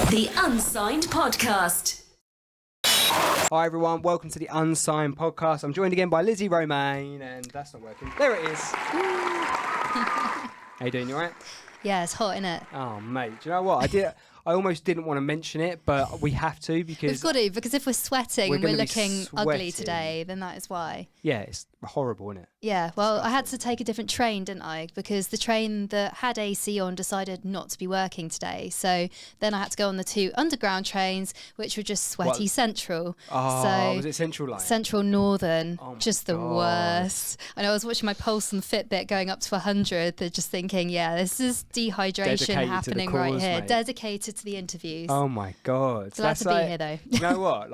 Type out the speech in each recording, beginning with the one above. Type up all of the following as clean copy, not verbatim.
The Unsigned Podcast. Hi everyone, welcome to the Unsigned Podcast. I'm joined again by Lizzie Romain, and that's not working. There it is. How you doing? You alright? Yeah, it's hot, innit? Oh mate, do you know what? I almost didn't want to mention it, but we have to because We've got to, because if we're sweating and we're gonna be looking ugly sweating. today, then that is why. Yeah, it's horrible, isn't it? Yeah, well, I had to take a different train, didn't I? Because the train that had AC on decided not to be working today. So then I had to go on the two underground trains, which were just sweaty What? Central. Oh, so was it Central Line? Central Northern, Oh my just the God. worst. And I was watching my pulse and Fitbit going up to 100. They're just thinking, yeah, this is dehydration Dedicated to the happening right cause, here. mate. Dedicated to the interviews. Oh my God. Glad to be here, though. You know what?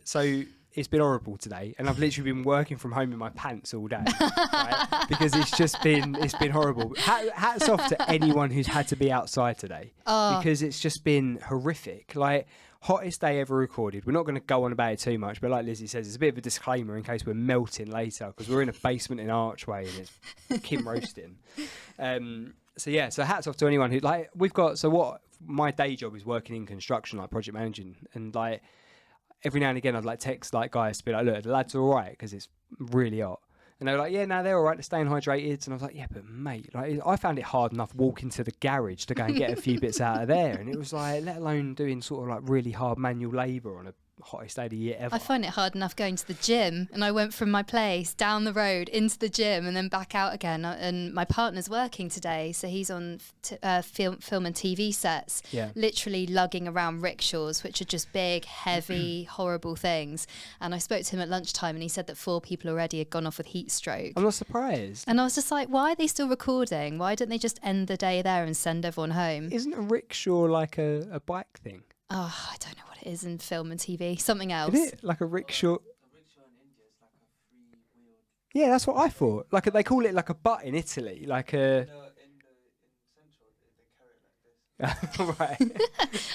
So it's been horrible today, and I've literally been working from home in my pants all day, right? Because it's been horrible. Hats off to anyone who's had to be outside today, because it's just been horrific. Like, hottest day ever recorded. We're not going to go on about it too much, but like Lizzie says, it's a bit of a disclaimer in case we're melting later, because we're in a basement in Archway and it's Kim roasting. So hats off to anyone who, like, my day job is working in construction, like project managing, and like every now and again I'd like text like guys to be like, look, the lads are all right because it's really hot, and they were like, yeah, no, they're all right, they're staying hydrated. And I was like, yeah, but mate, like, I found it hard enough walking to the garage to go and get a few bits out of there, and it was like, let alone doing sort of like really hard manual labour on a hottest day of the year ever. I find it hard enough going to the gym, and I went from my place down the road into the gym and then back out again. And my partner's working today, so he's on film and TV sets, literally lugging around rickshaws, which are just big, heavy, horrible things. And I spoke to him at lunchtime, and he said that 4 people already had gone off with heat stroke. I'm not surprised. And I was just like, why are they still recording? Why don't they just end the day there and send everyone home? Isn't a rickshaw like a bike thing? Oh, I don't know what it is in film and TV. Something else. Is it like a rickshaw? Yeah, that's what I thought. Like they call it like a butt in Italy, like a. No, in Central they carry it like this. Right.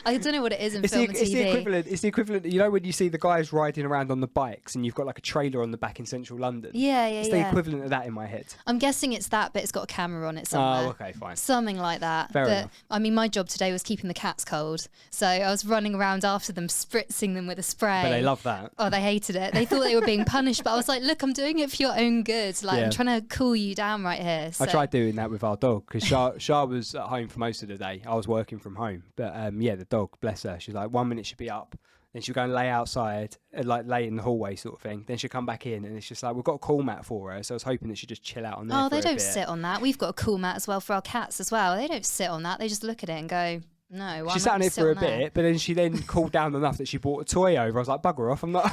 I don't know what it is in film and TV. It's the equivalent. You know when you see the guys riding around on the bikes and you've got like a trailer on the back in central London. Yeah. It's the equivalent of that in my head. I'm guessing it's that, but it's got a camera on it somewhere. Oh, okay, fine. Something like that. Fair enough. I mean, my job today was keeping the cats cold, so I was running around after them, spritzing them with a spray. But they love that. Oh, they hated it. They thought they were being punished, but I was like, look, I'm doing it for your own good. Like, I'm trying to cool you down right here. So. I tried doing that with our dog because Shah was at home for most of the day. I was working from home. But the dog, bless her, she's like 1 minute she'd be up, then she'll go and lay outside, like lay in the hallway sort of thing. Then she'll come back in, and it's just like, we've got a cool mat for her, so I was hoping that she'd just chill out on there. Oh, for they a don't bit. sit on that. We've got a cool mat as well for our cats as well. They don't sit on that. They just look at it and go, no. She sat on it for a bit, but then she cooled down enough that she brought a toy over. I was like, bugger off, I'm not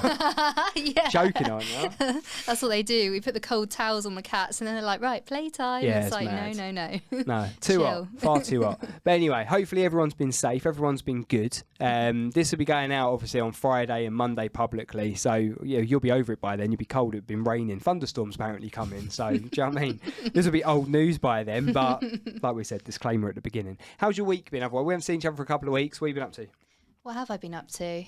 joking on you. That's what they do. We put the cold towels on the cats, and then they're like, right, playtime. Yeah, it's it's like, mad. no. No, too hot, far too hot. But anyway, hopefully everyone's been safe, everyone's been good. This will be going out obviously on Friday and Monday publicly, so you'll be over it by then. You'll be cold, it's been raining, thunderstorms apparently coming, so do you know what I mean? This will be old news by then, but like we said, disclaimer at the beginning. How's your week been? Otherwise, we haven't seen each other for a couple of weeks. What have you been up to? What have I been up to?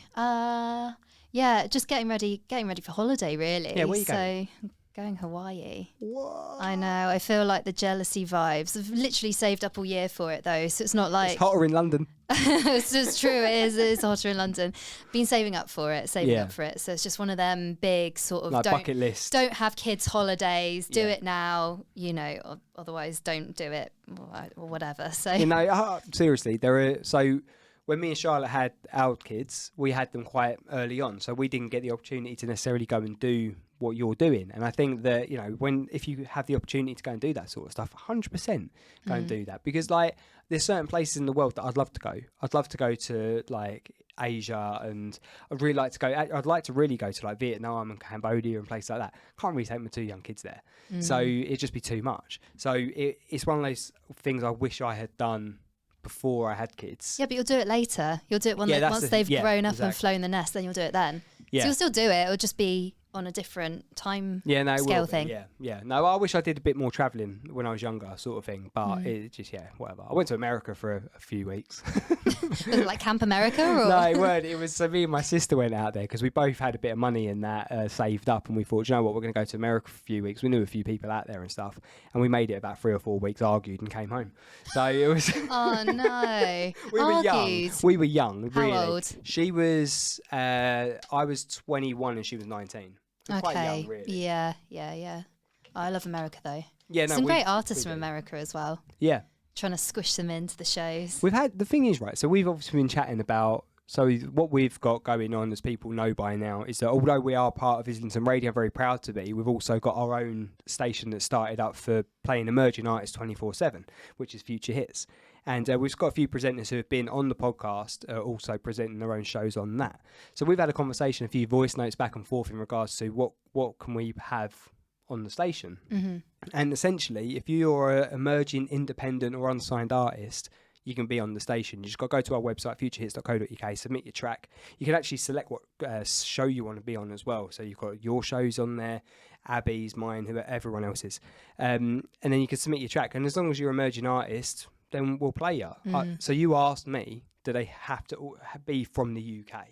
Just getting ready for holiday, really. Yeah, where are you going? So, going Hawaii. What? I know. I feel like the jealousy vibes. I've literally saved up all year for it, though, so it's not like... It's hotter in London. It's true, it is hotter in London. Been saving up for it, so it's just one of them big sort of... Like bucket list. Don't have kids' holidays, do it now, otherwise don't do it, or whatever. So Seriously, so when me and Charlotte had our kids, we had them quite early on, so we didn't get the opportunity to necessarily go and do what you're doing. And I think that, if you have the opportunity to go and do that sort of stuff, 100% go and do that, because like there's certain places in the world that I'd love to go. I'd love to go to like Asia, and I'd really like to go. I'd like to really go to like Vietnam and Cambodia and places like that. Can't really take my 2 young kids there, so it'd just be too much. So it's one of those things I wish I had done before I had kids. Yeah, but you'll do it later. You'll do it once they've grown up and flown the nest, then you'll do it then. Yeah. So you'll still do it. It'll just be on a different time it scale will be, thing. Yeah. No, I wish I did a bit more travelling when I was younger, sort of thing. But it just, whatever. I went to America for a few weeks. Was it like Camp America? Or? No, it weren't. It was so me and my sister went out there because we both had a bit of money in that saved up, and we thought, you know what, we're going to go to America for a few weeks. We knew a few people out there and stuff, and we made it about 3 or 4 weeks, argued, and came home. So it was. Oh no! We were young. We were young. How really. old? She was. I was 21 and she was 19. So quite young, really. Yeah. I love America though. Yeah, some great artists from America as well. Yeah. Trying to squish them into the shows. We've had, the thing is, right, so we've obviously been chatting about, so what we've got going on, as people know by now, is that although we are part of Islington Radio, very proud to be, we've also got our own station that started up for playing emerging artists 24/7, which is Future Hits. And we've got a few presenters who have been on the podcast also presenting their own shows on that. So we've had a conversation, a few voice notes back and forth in regards to what can we have on the station. Mm-hmm. And essentially, if you're an emerging independent or unsigned artist, you can be on the station. You just got to go to our website, futurehits.co.uk, submit your track. You can actually select what show you want to be on as well. So you've got your shows on there, Abby's, mine, everyone else's. And then you can submit your track. And as long as you're an emerging artist, then we'll play you. So you asked me, do they have to be from the UK?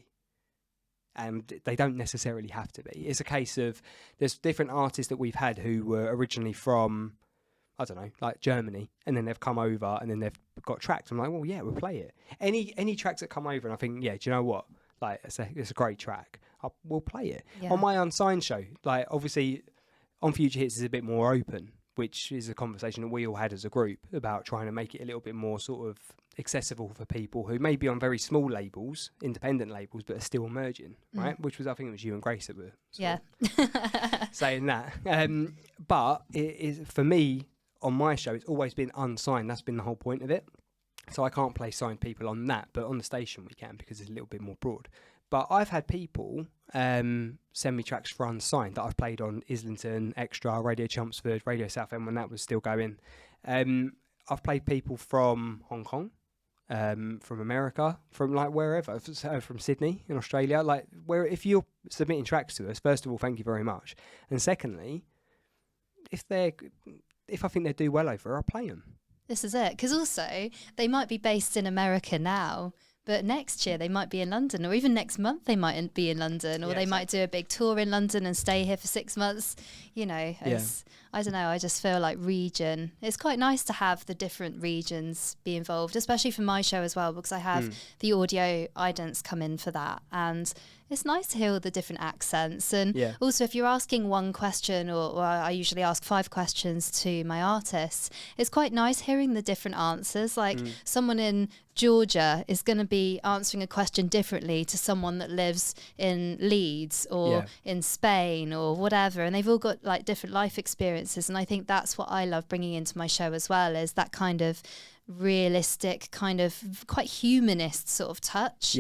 And they don't necessarily have to be. It's a case of, there's different artists that we've had who were originally from, I don't know, like Germany, and then they've come over and then they've got tracks. I'm like, well, yeah, we'll play it. Any tracks that come over and I think, yeah, do you know what? Like, it's a great track. We'll play it. Yeah. On my Unsigned show, like, obviously, on Future Hits is a bit more open, which is a conversation that we all had as a group about trying to make it a little bit more sort of accessible for people who may be on very small labels, independent labels, but are still emerging, right? Which was, I think it was you and Grace that were saying that. But it is, for me, on my show, it's always been unsigned. That's been the whole point of it. So I can't play signed people on that, but on the station we can because it's a little bit more broad. But I've had people send me tracks for unsigned that I've played on Islington, Extra, Radio Chelmsford, Radio Southend when that was still going. I've played people from Hong Kong, from America, from like wherever, from Sydney in Australia. Like, where if you're submitting tracks to us, first of all, thank you very much. And secondly, if I think they do well over, I'll play them. This is it. Because also, they might be based in America now, but next year they might be in London, or even next month they might be in London, or they might do a big tour in London and stay here for 6 months. You know, I don't know, I just feel like region. It's quite nice to have the different regions be involved, especially for my show as well, because I have the audio idents come in for that. And it's nice to hear all the different accents. And also, if you're asking one question, or I usually ask 5 questions to my artists, it's quite nice hearing the different answers. Like someone in Georgia is going to be answering a question differently to someone that lives in Leeds or in Spain or whatever. And they've all got like different life experiences. And I think that's what I love bringing into my show as well, is that kind of realistic, kind of quite humanist sort of touch.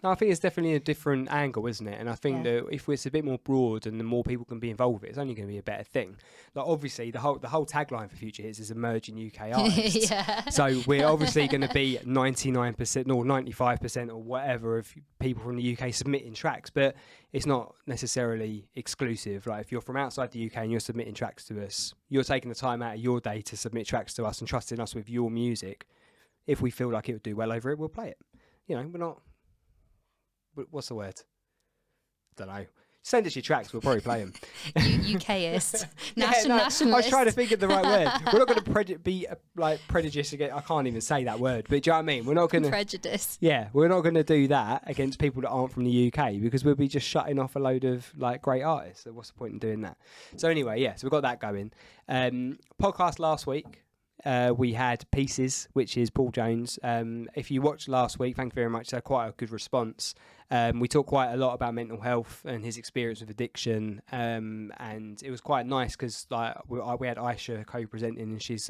No, I think it's definitely a different angle, isn't it? And I think that if it's a bit more broad and the more people can be involved with it, it's only going to be a better thing. Like, obviously, the whole tagline for Future Hits is emerging UK artists. So we're obviously going to be 99% or 95% or whatever of people from the UK submitting tracks, but it's not necessarily exclusive. Like, if you're from outside the UK and you're submitting tracks to us, you're taking the time out of your day to submit tracks to us and trusting us with your music. If we feel like it would do well over it, we'll play it. You know, we're not... What's the word? Don't know. Send us your tracks, we'll probably play them. UKist. Nationalist. I was trying to think of the right word. We're not going to be prejudiced against... I can't even say that word, but do you know what I mean? We're not going to... Prejudice. Yeah, we're not going to do that against people that aren't from the UK, because we'll be just shutting off a load of like great artists. So what's the point in doing that? So anyway, so we've got that going. Podcast last week. We had Pieces, which is Paul Jones. If you watched last week, thank you very much. Quite a good response. We talked quite a lot about mental health and his experience with addiction, and it was quite nice because like we had Aisha co-presenting, and she's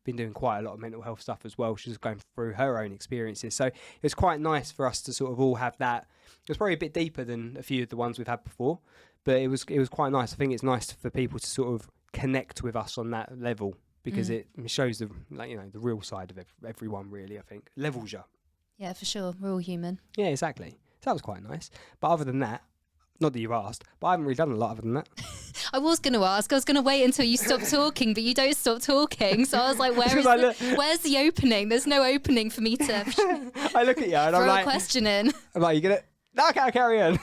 been doing quite a lot of mental health stuff as well. She's going through her own experiences, so it was quite nice for us to sort of all have that. It was probably a bit deeper than a few of the ones we've had before, but it was quite nice. I think it's nice for people to sort of connect with us on that level, because it shows the the real side of everyone, really. I think levels you. Yeah, for sure. We're all human. Yeah, exactly. So that was quite nice. But other than that, Not that you've asked, but I haven't really done a lot other than that. I was going to ask. I was going to wait until you stopped talking, but you don't stop talking. So I was like, where's the opening? There's no opening for me to I look at you and I'm throw like, a question in. I'm like, you gonna? No, I can't carry on.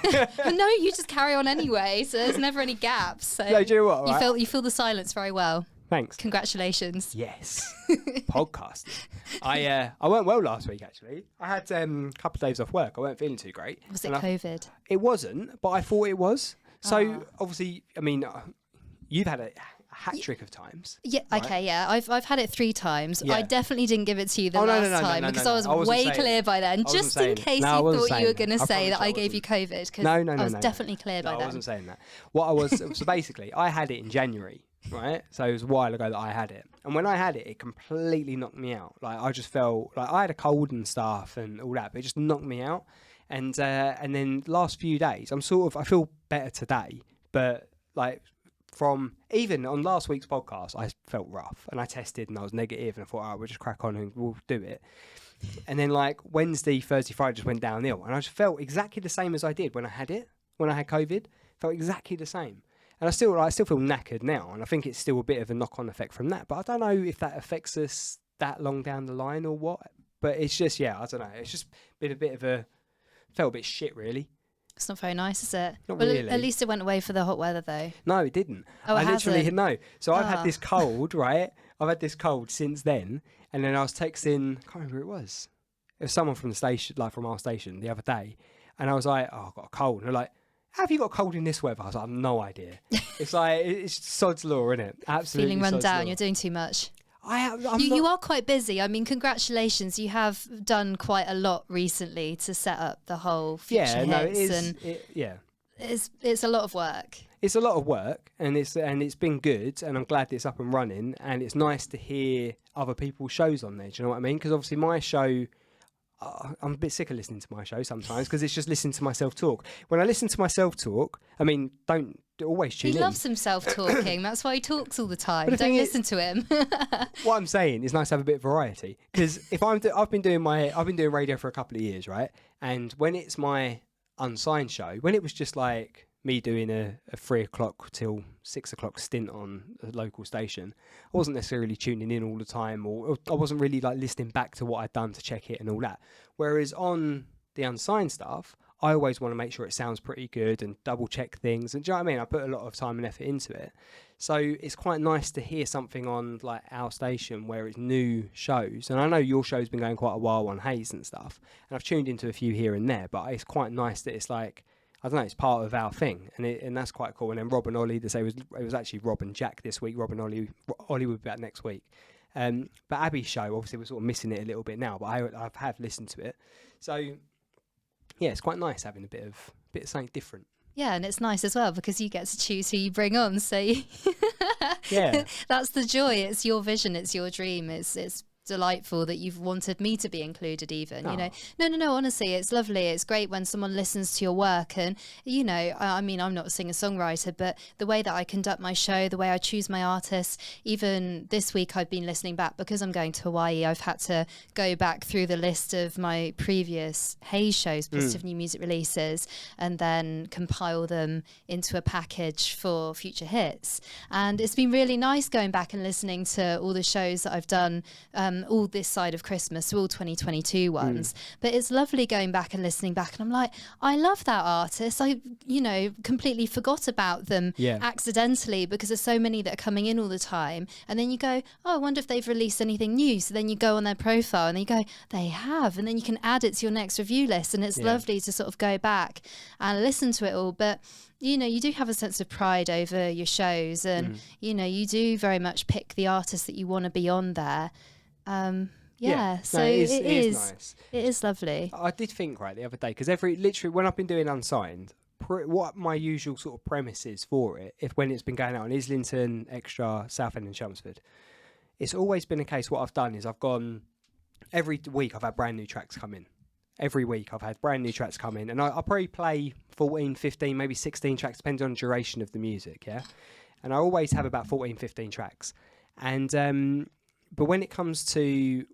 No, you just carry on anyway. So there's never any gaps. So No, do you know what? you fill the silence very well. Thanks. Congratulations. Yes. Podcasting. I went well last week, actually. I had a couple of days off work. I weren't feeling too great. Was it COVID? It wasn't, but I thought it was. So, obviously, I mean, you've had a hat trick of times. Yeah, right? okay, yeah. I've had it 3 times. Yeah. I definitely didn't give it to you the last time because I was way clear by then. Just in case you thought you were going to say that I gave you COVID, because I was definitely clear by then. I wasn't saying that. What I was, so basically, I had it in January. Right, so it was a while ago that I had it, and when I had it, it completely knocked me out. Like I just felt like I had a cold and stuff and all that, but it just knocked me out. And then last few days, I feel better today, but like from even on last week's podcast, I felt rough and I tested and I was negative, and I thought, we'll just crack on and we'll do it. And then like Wednesday, Thursday, Friday just went downhill, and I just felt exactly the same as I did when I had it, when I had COVID. Felt exactly the same. And I still feel knackered now, and I think it's still a bit of a knock-on effect from that. But I don't know if that affects us that long down the line or what. But it's just, I don't know. It's just been a bit of felt a bit shit, really. It's not very nice, is it? Not really. At least it went away for the hot weather, though. No, it didn't. Oh, I literally hasn't? no. So I've had this cold, right? I've had this cold since then, and then I was texting. I can't remember who it was. It was someone from the station, like from our station, the other day, and I was like, "Oh, I've got a cold." And they're like, "How have you got a cold in this weather?" I was like, "I've no idea." It's like it's sod's law, isn't it? Absolutely. Feeling run sod's down. law. You're doing too much. You are quite busy. I mean, congratulations. You have done quite a lot recently to set up the whole future hits. It's a lot of work. It's a lot of work, and it's been good, and I'm glad that it's up and running, and it's nice to hear other people's shows on there. Do you know what I mean? Because obviously my show, I'm a bit sick of listening to my show sometimes because it's just listening to myself talk. When I listen to myself talk, I mean, don't always tune in. He loves himself talking. That's why he talks all the time. Don't listen to him. What I'm saying is nice to have a bit of variety, because if I've been doing radio for a couple of years, right? And when it's my Unsigned show, when it was just like me doing a 3 o'clock till 6 o'clock stint on a local station, I wasn't necessarily tuning in all the time, or I wasn't really like listening back to what I'd done to check it and all that. Whereas on the Unsigned stuff, I always want to make sure it sounds pretty good and double check things. And do you know what I mean? I put a lot of time and effort into it. So it's quite nice to hear something on like our station where it's new shows. And I know your show's been going quite a while on Hayes and stuff, and I've tuned into a few here and there, but it's quite nice that it's like, I don't know, it's part of our thing, and that's quite cool. And then Rob and Ollie, it was actually Rob and Jack this week. Rob and Ollie will be back next week. But Abby's show, obviously, we're sort of missing it a little bit now, but I have listened to it. So yeah, it's quite nice having a bit of something different. Yeah, and it's nice as well because you get to choose who you bring on. So yeah, that's the joy. It's your vision. It's your dream. It's delightful that you've wanted me to be included even. You know, no, honestly, it's lovely. It's great when someone listens to your work. And you know, I mean, I'm not a singer-songwriter, but the way that I conduct my show, the way I choose my artists, even this week I've been listening back because I'm going to Hawaii. I've had to go back through the list of my previous Hayes shows, list of new music releases, and then compile them into a package for future hits. And it's been really nice going back and listening to all the shows that I've done all this side of Christmas, all 2022 ones. But it's lovely going back and listening back, and I'm like, I love that artist. I, completely forgot about them accidentally because there's so many that are coming in all the time. And then you go, oh, I wonder if they've released anything new. So then you go on their profile and then you go, they have. And then you can add it to your next review list. And it's lovely to sort of go back and listen to it all. But you do have a sense of pride over your shows, and you do very much pick the artists that you want to be on there. So it is nice. It is lovely. I did think the other day, because literally when I've been doing Unsigned, what my usual sort of premise is for it, when it's been going out on Islington, Extra, Southend and Chelmsford, it's always been a case. What I've done is I've gone every week. I've had brand new tracks come in. Every week I've had brand new tracks come in, and I'll probably play 14, 15, maybe 16 tracks, depending on the duration of the music. Yeah, and I always have about 14, 15 tracks, and but when it comes to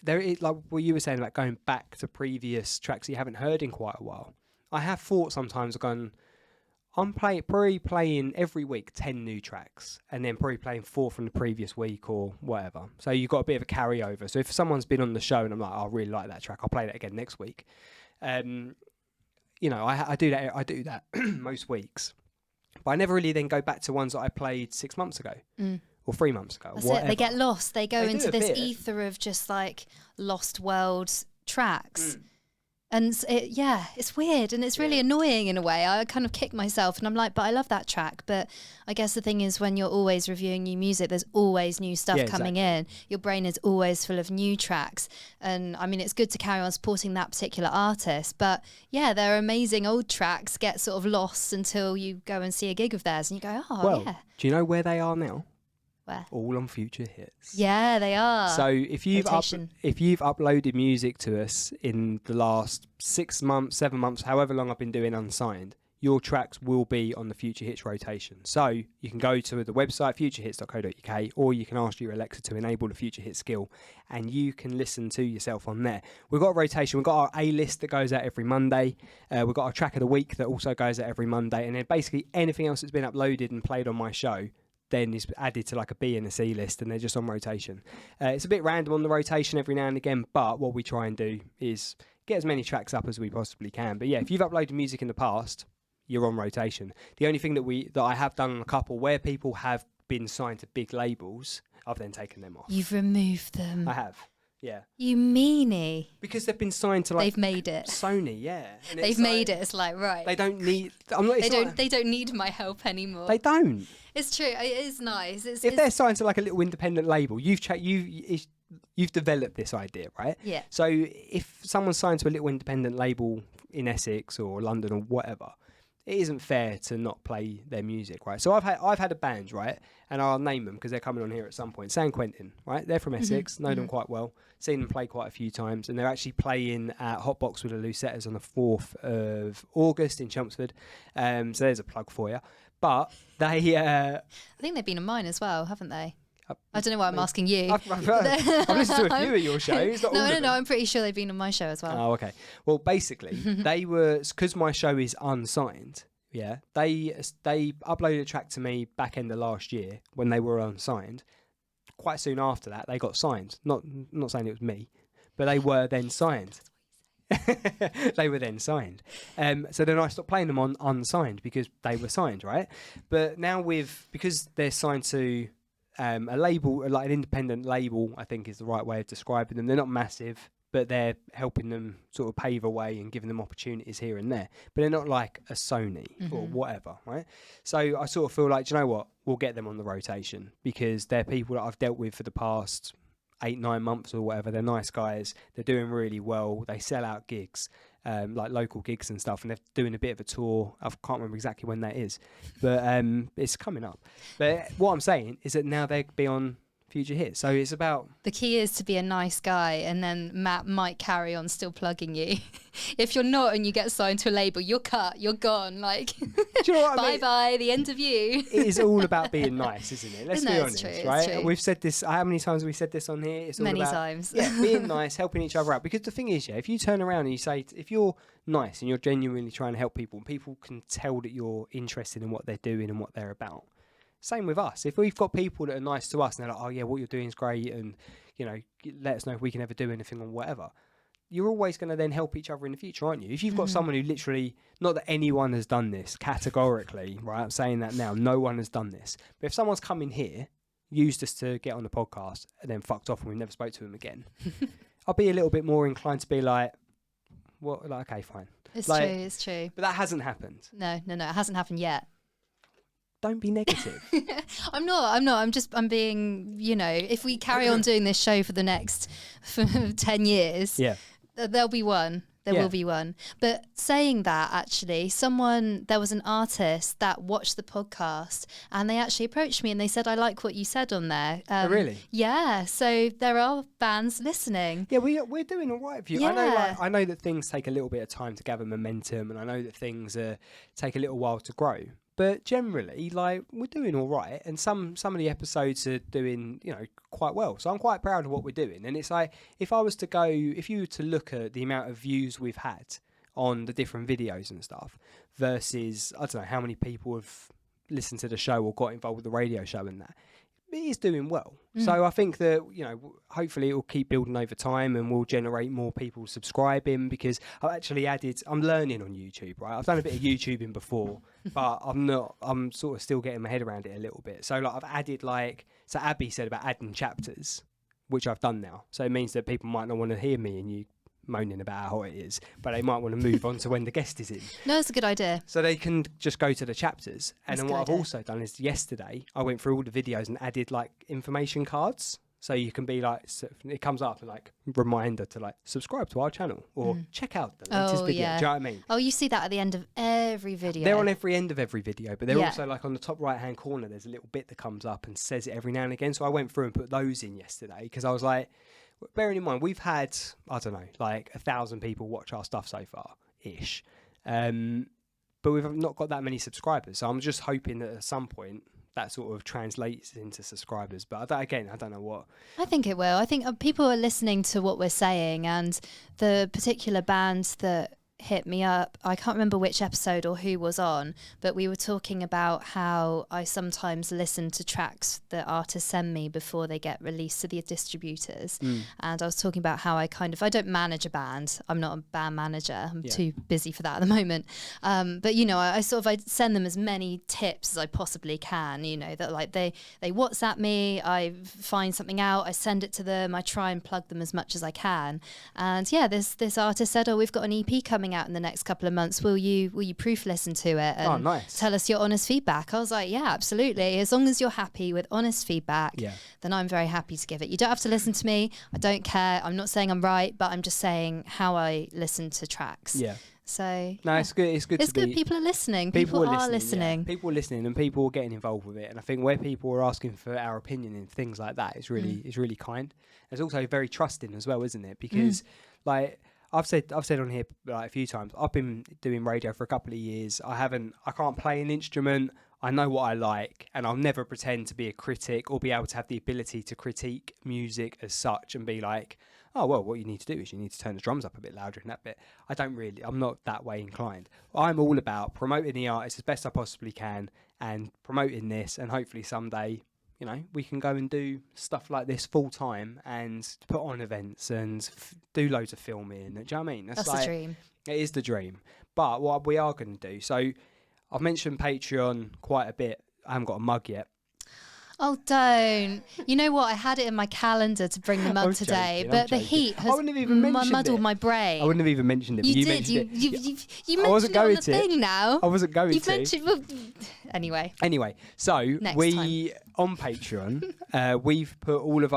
like what you were saying about going back to previous tracks that you haven't heard in quite a while, I have thought sometimes, I'm probably playing every week 10 new tracks, and then probably playing 4 from the previous week or whatever. So you've got a bit of a carryover. So if someone's been on the show and I'm like, oh, I really like that track, I'll play that again next week. You know, I do that. I do that most weeks, but I never really then go back to ones that I played 6 months ago or 3 months ago. That's it. They get lost. They go into this bit. ether of just like lost world tracks. And it's weird and it's really annoying in a way. I kind of kick myself and I'm like, but I love that track. But I guess the thing is, when you're always reviewing new music, there's always new stuff coming in. Your brain is always full of new tracks. And I mean, it's good to carry on supporting that particular artist. But yeah, their amazing old tracks get sort of lost until you go and see a gig of theirs and you go, do you know where they are now? Where? All on Future Hits. Yeah, they are. So if you've uploaded music to us in the last 6 months, 7 months, however long I've been doing Unsigned, your tracks will be on the Future Hits rotation. So you can go to the website futurehits.co.uk, or you can ask your Alexa to enable the Future Hits skill, and you can listen to yourself on there. We've got a rotation. We've got our A-list that goes out every Monday. We've got our track of the week that also goes out every Monday, and then basically anything else that's been uploaded and played on my show then is added to like a B and a C list, and they're just on rotation. It's a bit random on the rotation every now and again, but what we try and do is get as many tracks up as we possibly can. But yeah, if you've uploaded music in the past, you're on rotation. The only thing that I have done on a couple where people have been signed to big labels, I've then taken them off. You've removed them. I have. Yeah. You meanie. Because they've been signed to like they've made it. Sony, yeah. And they've made it. It's like, right. They don't need they don't need my help anymore. They don't. It's true. It is nice. If they're signed to like a little independent label, you've developed this idea, right? Yeah. So if someone's signed to a little independent label in Essex or London or whatever, it isn't fair to not play their music, right? So I've had a band, right, and I'll name them because they're coming on here at some point. San Quentin, right? They're from Essex, know them quite well, seen them play quite a few times, and they're actually playing at Hotbox with the Lucetters on the 4th of August in Chelmsford. So there's a plug for you. But they, I think they've been on mine as well, haven't they? I don't know why I'm asking you. I've listened to a few of your shows. No, I'm pretty sure they've been on my show as well. Oh, okay. Well, basically, they were, because my show is Unsigned, yeah, they uploaded a track to me back end of last year when they were Unsigned. Quite soon after that, they got signed. Not saying it was me, but they were then signed. They were then signed. So then I stopped playing them on Unsigned because they were signed, right? But now because they're signed to a label, like an independent label, I think is the right way of describing them. They're not massive, but they're helping them sort of pave a way and giving them opportunities here and there. But they're not like a Sony or whatever, right? So I sort of feel like, do you know what? We'll get them on the rotation because they're people that I've dealt with for the past 8-9 months or whatever. They're nice guys. They're doing really well. They sell out gigs, like local gigs and stuff, and they're doing a bit of a tour. I can't remember exactly when that is, but it's coming up. But what I'm saying is that now they'll be on Future Hits. So it's about... The key is to be a nice guy, and then Matt might carry on still plugging you. If you're not and you get signed to a label, you're cut, you're gone. Like, do you know what I mean? Bye-bye, the end of you. It is all about being nice, isn't it? Let's be honest, true, right? True. We've said this, how many times have we said this on here? It's all Many about, times. Yeah, being nice, helping each other out. Because the thing is, yeah, if you turn around and you say, if you're nice and you're genuinely trying to help people, and people can tell that you're interested in what they're doing and what they're about. Same with us. If we've got people that are nice to us and they're like, oh yeah, what you're doing is great, and you know, let us know if we can ever do anything or whatever, you're always going to then help each other in the future, aren't you? If you've got someone who literally, not that anyone has done this categorically, right? I'm saying that now, no one has done this. But if someone's come in here, used us to get on the podcast, and then fucked off and we never spoke to them again, I'll be a little bit more inclined to be like, well, like, okay, fine. It's true. But that hasn't happened. No, it hasn't happened yet. Don't be negative. I'm not. I'm being, you know, if we carry on doing this show for the next 10 years, there'll be one. There will be one. But saying that, actually, there was an artist that watched the podcast and they actually approached me and they said, I like what you said on there. Oh, really? Yeah. So there are bands listening. Yeah, we're doing all right for you. Yeah. I know that things take a little bit of time to gather momentum, and I know that things take a little while to grow. But generally, like, we're doing all right, and some of the episodes are doing, you know, quite well. So I'm quite proud of what we're doing. And it's like, if you were to look at the amount of views we've had on the different videos and stuff versus, I don't know, how many people have listened to the show or got involved with the radio show and that. It is doing well. So I think that, hopefully it will keep building over time and will generate more people subscribing, because I'm learning on YouTube, right? I've done a bit of YouTubing before, but I'm sort of still getting my head around it a little bit. So like I've added so Abby said about adding chapters, which I've done now. So it means that people might not want to hear me and you moaning about how hot it is, but they might want to move on to when the guest is in. No, it's a good idea. So they can just go to the chapters. And That's then a what good I've idea. also done is yesterday I went through all the videos and added like information cards. So you can be like, it comes up and like reminder to like subscribe to our channel or check out the latest video. Yeah. Do you know what I mean? Oh, you see that at the end of every video. They're on every end of every video, but they're Yeah. also like on the top right hand corner. There's a little bit that comes up and says it every now and again. So I went through and put those in yesterday because I was like, bearing in mind, we've had, I don't know, like 1,000 people watch our stuff so far-ish. But we've not got that many subscribers. So I'm just hoping that at some point that sort of translates into subscribers. But I don't know what. I think it will. I think people are listening to what we're saying, and the particular bands that hit me up, I can't remember which episode or who was on, but we were talking about how I sometimes listen to tracks that artists send me before they get released to the distributors. And I was talking about how I don't manage a band. I'm not a band manager. I'm too busy for that at the moment. But I send them as many tips as I possibly can, that like they WhatsApp me, I find something out, I send it to them, I try and plug them as much as I can. And this artist said, we've got an EP coming out in the next couple of months. Will you proof listen to it and nice. Tell us your honest feedback? I was like, yeah, absolutely. As long as you're happy with honest feedback, then I'm very happy to give it. You don't have to listen to me. I don't care. I'm not saying I'm right, but I'm just saying how I listen to tracks. Yeah. So no, it's good. It's good. It's good. People are listening. People are listening. Yeah. People are listening, and people are getting involved with it. And I think where people are asking for our opinion in things like that is really kind. It's also very trusting as well, isn't it? Because like I've said on here like a few times, I've been doing radio for a couple of years. I can't play an instrument. I know what I like, and I'll never pretend to be a critic or be able to have the ability to critique music as such and be like, oh, well, what you need to do is you need to turn the drums up a bit louder in that bit. I'm not that way inclined. I'm all about promoting the artist as best I possibly can and promoting this, and hopefully someday, we can go and do stuff like this full time and put on events and do loads of filming. Do you know what I mean? That's the dream. It is the dream. But what we are going to do, so I've mentioned Patreon quite a bit. I haven't got a mug yet. Oh, don't. You know what? I had it in my calendar to bring the mug today, but the heat has muddled my brain. I wouldn't have even mentioned it. You did. mentioned it on the thing now. I wasn't going You've to. mentioned... Anyway, so Next we, on Patreon, we've put all of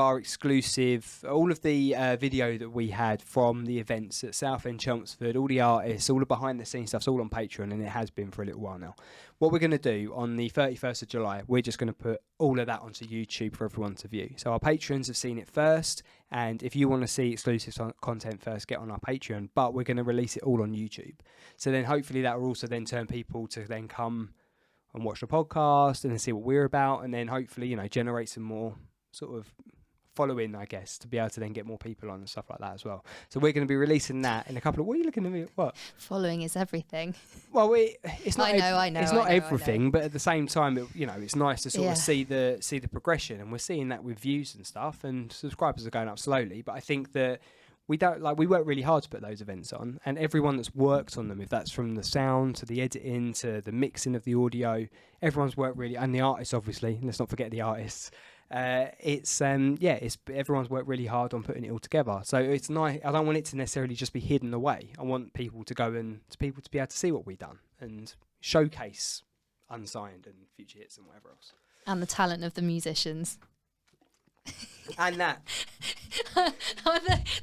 the video that we had from the events at Southend, Chelmsford, all the artists, all the behind the scenes stuff's all on Patreon, and it has been for a little while now. What we're going to do on the 31st of July, we're just going to put all of that onto YouTube for everyone to view. So our patrons have seen it first, and if you want to see exclusive content first, get on our Patreon, but we're going to release it all on YouTube. So then hopefully that will also then turn people to then come and watch the podcast and then see what we're about, and then hopefully, generate some more sort of following, I guess, to be able to then get more people on and stuff like that as well. So we're going to be releasing that in a couple of... What are you looking at me? What? Following is everything. Well, it's not. I know. It's not everything, but at the same time, it's nice to sort of see the progression, and we're seeing that with views and stuff, and subscribers are going up slowly. But I think that we work really hard to put those events on, and everyone that's worked on them, if that's from the sound to the editing to the mixing of the audio, everyone's worked really, and the artists, obviously. Let's not forget the artists. It's everyone's worked really hard on putting it all together. So it's nice. I don't want it to necessarily just be hidden away. I want people to go and to be able to see what we've done and showcase Unsigned and future hits and whatever else. And the talent of the musicians. And that.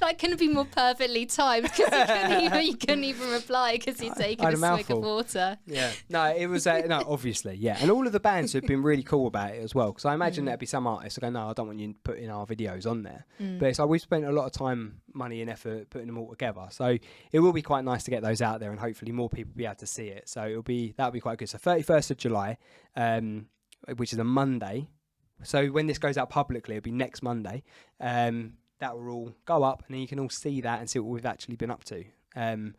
That couldn't be more perfectly timed because you couldn't even reply because you're taking a swig of water. Yeah. No, it was, no, obviously, yeah. And all of the bands have been really cool about it as well, because I imagine there'd be some artists that go, no, I don't want you putting our videos on there. But it's like we've spent a lot of time, money and effort putting them all together. So it will be quite nice to get those out there and hopefully more people will be able to see it. So that'll be quite good. So 31st of July, which is a Monday. So when this goes out publicly, it'll be next Monday. That will all go up, and then you can all see that and see what we've actually been up to. But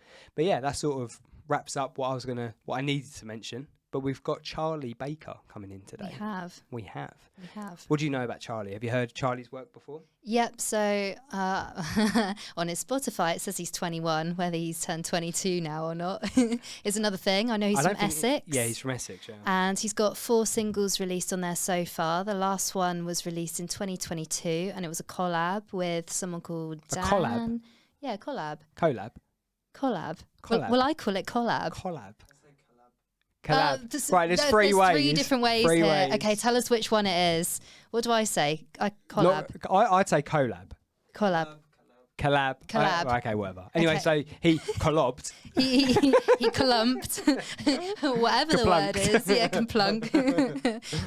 yeah, that sort of wraps up what I needed to mention. But we've got Charlie Baker coming in today. We have. What do you know about Charlie? Have you heard Charlie's work before? Yep. So on his Spotify, it says he's 21. Whether he's turned 22 now or not is another thing. I know he's from Essex. Yeah, he's from Essex, yeah. And he's got 4 singles released on there so far. The last one was released in 2022, and it was a collab with someone called Dan. A collab? Yeah, collab. Collab? Well, I call it collab. Collab. Right, there's 3 ways. 3 different ways here. Okay, tell us which one it is. What do I say? Collab. I'd say collab. Collab. Okay, whatever. Anyway, so he collabed. he clumped, whatever the word is. Yeah, complunk.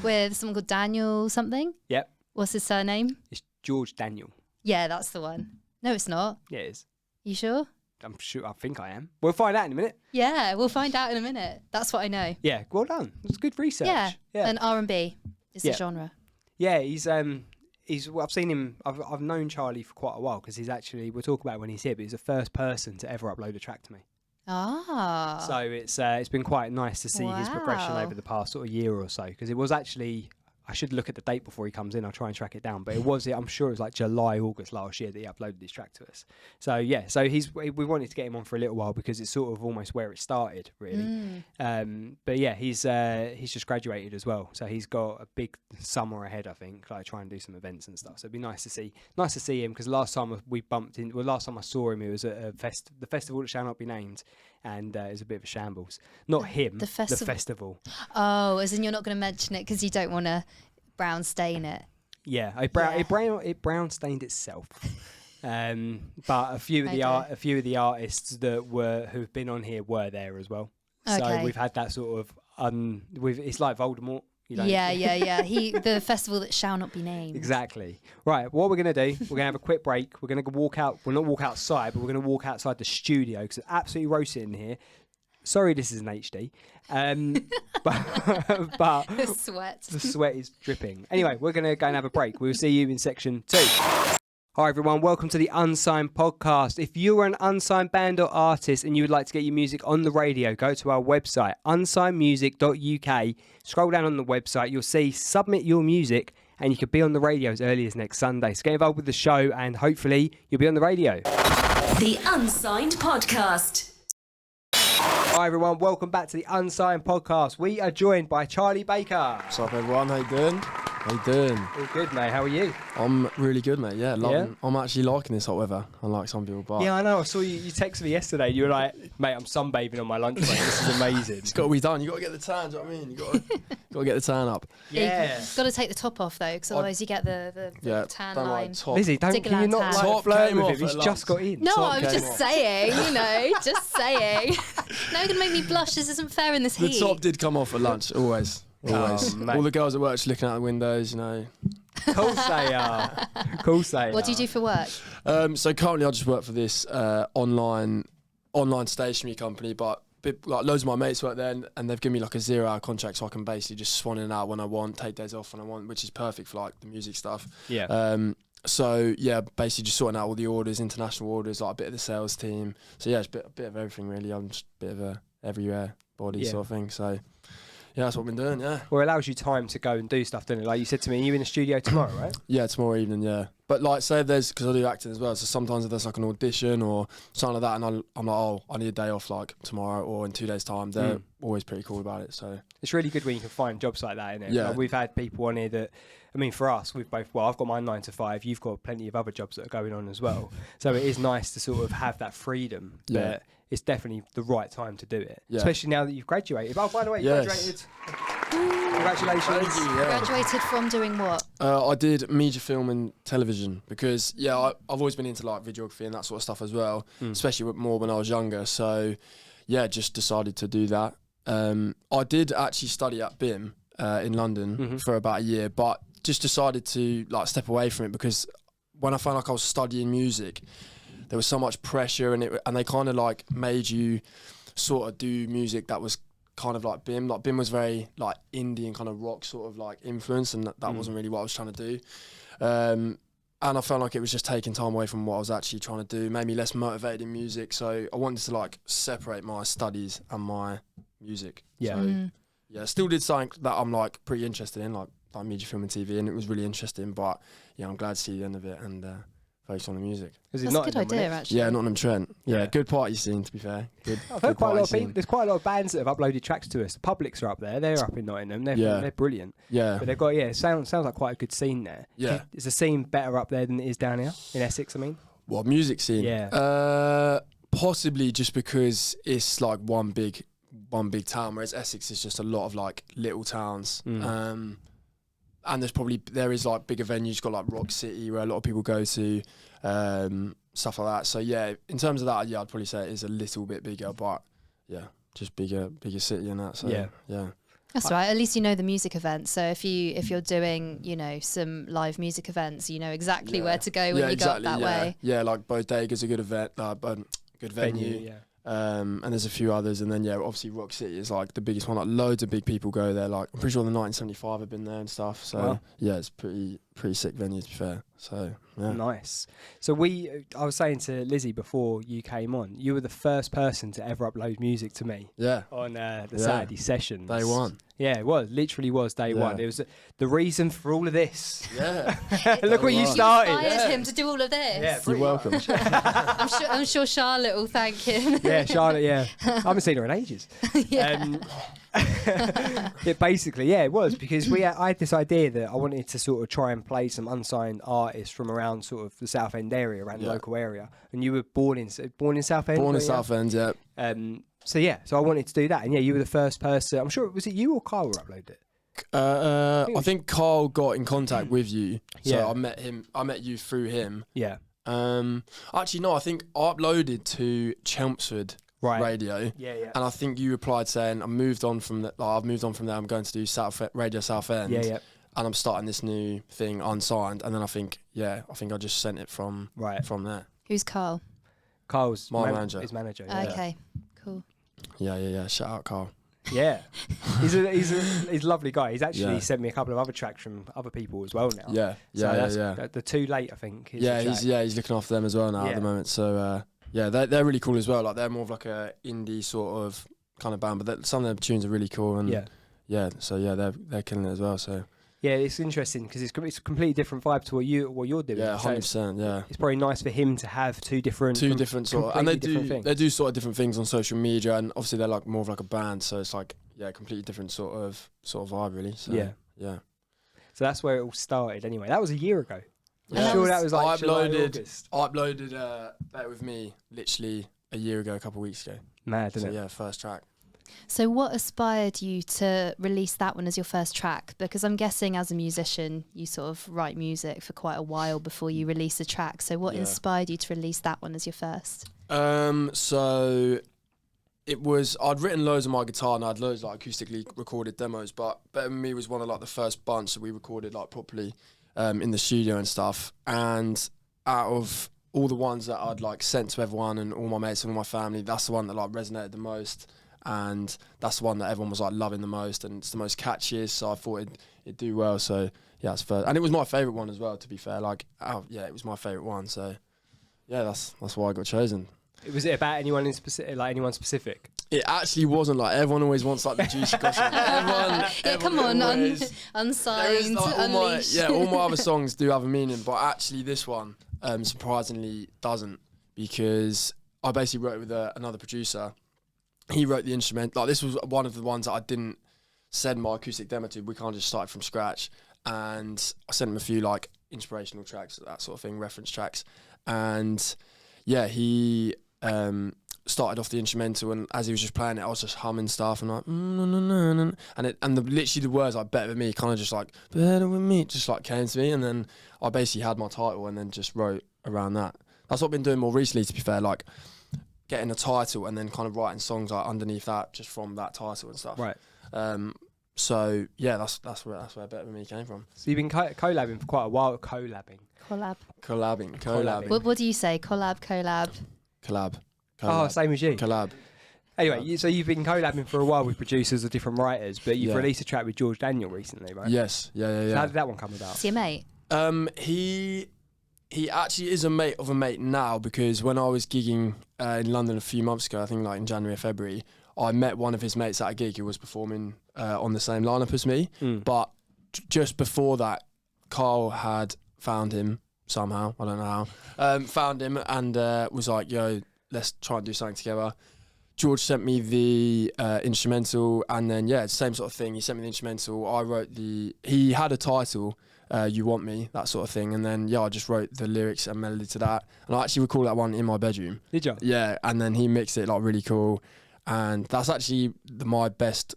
With someone called Daniel something. Yep. What's his surname? It's George Daniel. Yeah, that's the one. No, it's not. Yeah, it is. You sure? I'm sure. I think I am. We'll find out in a minute. Yeah, we'll find out in a minute. That's what I know. Yeah, well done. It's good research. Yeah. And R&B is the genre. Yeah, he's. I've seen him. I've known Charlie for quite a while because he's actually. We'll talk about it when he's here. But he's the first person to ever upload a track to me. Ah. So it's been quite nice to see his progression over the past sort of year or so because it was actually. I should look at the date before he comes in. I'll try and track it down. But I'm sure it was like July, August last year that he uploaded this track to us. So yeah, we wanted to get him on for a little while because it's sort of almost where it started, really. But yeah, he's just graduated as well. So he's got a big summer ahead, I think. Like try and do some events and stuff. So it'd be nice to see him because last time I saw him, it was at the festival that shall not be named. And it was a bit of a shambles. Not him, the festival. Oh, as in you're not going to mention it because you don't want to brown stain it. Yeah, it brown stained itself. But a few of the artists who've been on here were there as well. Okay. So we've had that sort of it's like Voldemort. Yeah. The festival that shall not be named. Exactly. Right, what we're going to do, we're going to have a quick break. We're going to walk out. We'll not walk outside, but we're going to walk outside the studio because it's absolutely roasted in here. Sorry, this is an HD. But the sweat is dripping. Anyway, we're going to go and have a break. We'll see you in section 2. Hi everyone, welcome to the Unsigned podcast. If you're an unsigned band or artist and you would like to get your music on the radio, go to our website, unsignedmusic.uk. Scroll down on the website, you'll see submit your music and you could be on the radio as early as next Sunday. So get involved with the show and hopefully you'll be on the radio. The Unsigned podcast. Hi everyone, welcome back to the Unsigned podcast. We are joined by Charlie Baker. What's up everyone, how you doing? How you doing? All good, mate. How are you? I'm really good, mate. Yeah, I'm actually liking this hot weather, unlike some people. But yeah, I know. I saw you texted me yesterday. You were like, mate, I'm sunbathing on my lunch break. This is amazing. It's got to be done. You got to get the tan. Do you know what I mean? You got to get the tan up. Yeah. You've got to take the top off though, because otherwise you get the tan line. Like top. Lizzie, can you not like flirt with him? He's just got in. No, I was just saying. Just saying. Now you're gonna make me blush. This isn't fair in this heat. The top did come off at lunch. Always. All the girls at work just looking out the windows, Of course they are. What do you do for work? So currently I just work for this online stationery company, but like loads of my mates work there and they've given me like a 0-hour contract so I can basically just swan in and out when I want, take days off when I want, which is perfect for like the music stuff. Yeah. So yeah, basically just sorting out all the orders, international orders, like a bit of the sales team. So yeah, it's a bit of everything really. I'm just a bit of a everywhere body sort of thing. So yeah, that's what we've been doing, yeah. Well, it allows you time to go and do stuff, doesn't it? Like you said to me, you're in the studio tomorrow, right? Yeah, tomorrow evening, yeah. But like, say if there's, because I do acting as well, so sometimes if there's like an audition or something like that, and I'm like, oh, I need a day off like tomorrow or in 2 days' time, they're always pretty cool about it, so. It's really good when you can find jobs like that, isn't it? Yeah. Like we've had people on here that, I mean, for us, I've got my 9 to 5, you've got plenty of other jobs that are going on as well. So it is nice to sort of have that freedom, but it's definitely the right time to do it, especially now that you've graduated. Oh, by the way, you graduated. Congratulations. Thank you, yeah. Graduated from doing what? I did media, film and television because, I've always been into like videography and that sort of stuff as well, especially more when I was younger. So, just decided to do that. I did actually study at BIM in London for about a year, but just decided to like step away from it because when I found like I was studying music, there was so much pressure and they kind of like made you sort of do music that was kind of like BIM. Like BIM was very like indie and kind of rock sort of like influence, and that wasn't really what I was trying to do. and I felt like it was just taking time away from what I was actually trying to do, made me less motivated in music. So I wanted to like separate my studies and my music. Yeah. So, yeah, still did something that I'm like pretty interested in, like media, film, and TV, and it was really interesting. But yeah, I'm glad to see the end of it and focus on the music. That's a good idea, actually. Yeah, Nottingham Trent. Yeah, good party scene, to be fair. Good. I've heard quite a lot of people. There's quite a lot of bands that have uploaded tracks to us. The Publics are up there. They're up in Nottingham. They're brilliant. Yeah. But they've got sounds like quite a good scene there. Yeah. Is the scene better up there than it is down here in Essex? I mean. What, music scene? Yeah. Possibly just because it's like one big town, whereas Essex is just a lot of like little towns. And there is like bigger venues. You've got like Rock City where a lot of people go to, stuff like that. So yeah, in terms of that, I'd probably say it is a little bit bigger, but yeah, just bigger city and that. So yeah. That's right. At least you know the music events. So if you're doing, some live music events, you know exactly where to go when you go up that way. Yeah, like Bodega's a good event, good venue. Yeah. And there's a few others, and then obviously Rock City is like the biggest one. Like loads of big people go there. Like I'm pretty sure the 1975 have been there and stuff. So yeah, it's pretty sick venue to be fair. So yeah, nice. So I was saying to Lizzie before you came on, you were the first person to ever upload music to me. Yeah. On the Saturday sessions. Day one. Yeah, it was. Literally was day one. It was the reason for all of this. Yeah. Look what you started. You inspired him to do all of this. Yeah, you're welcome. I'm sure Charlotte will thank him. Yeah, Charlotte, yeah. I haven't seen her in ages. It was because I had this idea that I wanted to sort of try and play some unsigned artists from around sort of the Southend area, around the local area. And you were born in Southend? Born in Southend, yeah. So I wanted to do that. And you were the first person. I'm sure, was it you or Carl who uploaded it? I think Carl got in contact with you. So I met him. I met you through him. Yeah. Actually, no, I think I uploaded to Chelmsford Radio. Yeah. And I think you replied saying, I've moved on from there. I'm going to do Radio Southend. Yeah. And I'm starting this new thing, Unsigned. And then I think I just sent it from there. Who's Carl? Carl's manager. His manager. Yeah. Okay, cool. Yeah. Shout out, Carl. Yeah, he's a lovely guy. He's actually sent me a couple of other tracks from other people as well now. Yeah. The Too Late, I think. He's looking after them as well now at the moment. So they're really cool as well. Like they're more of like a indie sort of kind of band, but some of their tunes are really cool. And they're killing it as well. So. Yeah, it's interesting because it's a completely different vibe to what you're doing. Yeah, 100%. Yeah, it's probably nice for him to have two different sort of, and they do sort of different things on social media, and obviously they're like more of like a band, so it's like completely different sort of vibe really. So, yeah. So that's where it all started. Anyway, that was a year ago. Yeah. I'm sure that was like I August. uploaded Bear With Me literally a year ago, a couple of weeks ago. Mad, isn't it? Yeah, first track. So what inspired you to release that one as your first track? Because I'm guessing as a musician, you sort of write music for quite a while before you release a track. So what inspired you to release that one as your first? So it was, I'd written loads on my guitar and I had loads like acoustically recorded demos, but Better Than Me was one of like the first bunch that we recorded like properly in the studio and stuff. And out of all the ones that I'd like sent to everyone and all my mates and all my family, that's the one that like resonated the most. And that's the one that everyone was like loving the most, and it's the most catchiest. So I thought it'd do well. So yeah, it's first, and it was my favourite one as well. To be fair, it was my favourite one. So yeah, that's why I got chosen. Was it about anyone in specific? Like anyone specific? It actually wasn't. Like everyone always wants like the juicy gossip. Come on, Unsigned, Unleashed. All my other songs do have a meaning, but actually this one surprisingly doesn't, because I basically wrote with another producer. He wrote the instrument. Like this was one of the ones that I didn't send my acoustic demo to. We kind of just started from scratch, and I sent him a few like inspirational tracks, that sort of thing, reference tracks, and yeah, he started off the instrumental, and as he was just playing it, I was just humming stuff and like literally the words like Better With Me kind of just like Better With Me just like came to me, and then I basically had my title and then just wrote around that. That's what I've been doing more recently, to be fair, like getting a title and then kind of writing songs like underneath that, just from that title and stuff. Right. So yeah, that's where Better With Me came from. So you've been collabing for quite a while. Collabing. Collabing. What do you say? Collab. Oh, same as you. Collab. Anyway, so you've been collabing for a while with producers or different writers, but you've released a track with George Daniel recently, right? Yes. Yeah. So how did that one come about? Is he a mate? he actually is a mate of a mate now, because when I was gigging in London a few months ago, I think like in January or February, I met one of his mates at a gig who was performing on the same lineup as me. But just before that, Carl had found him somehow, I don't know how, found him and was like, yo, let's try and do something together. George sent me the instrumental, and then, yeah, same sort of thing. He sent me the instrumental. I wrote he had a title, You Want Me, that sort of thing. And then, yeah, I just wrote the lyrics and melody to that. And I actually recorded that one in my bedroom. Did you? Yeah, and then he mixed it like really cool. And that's actually my best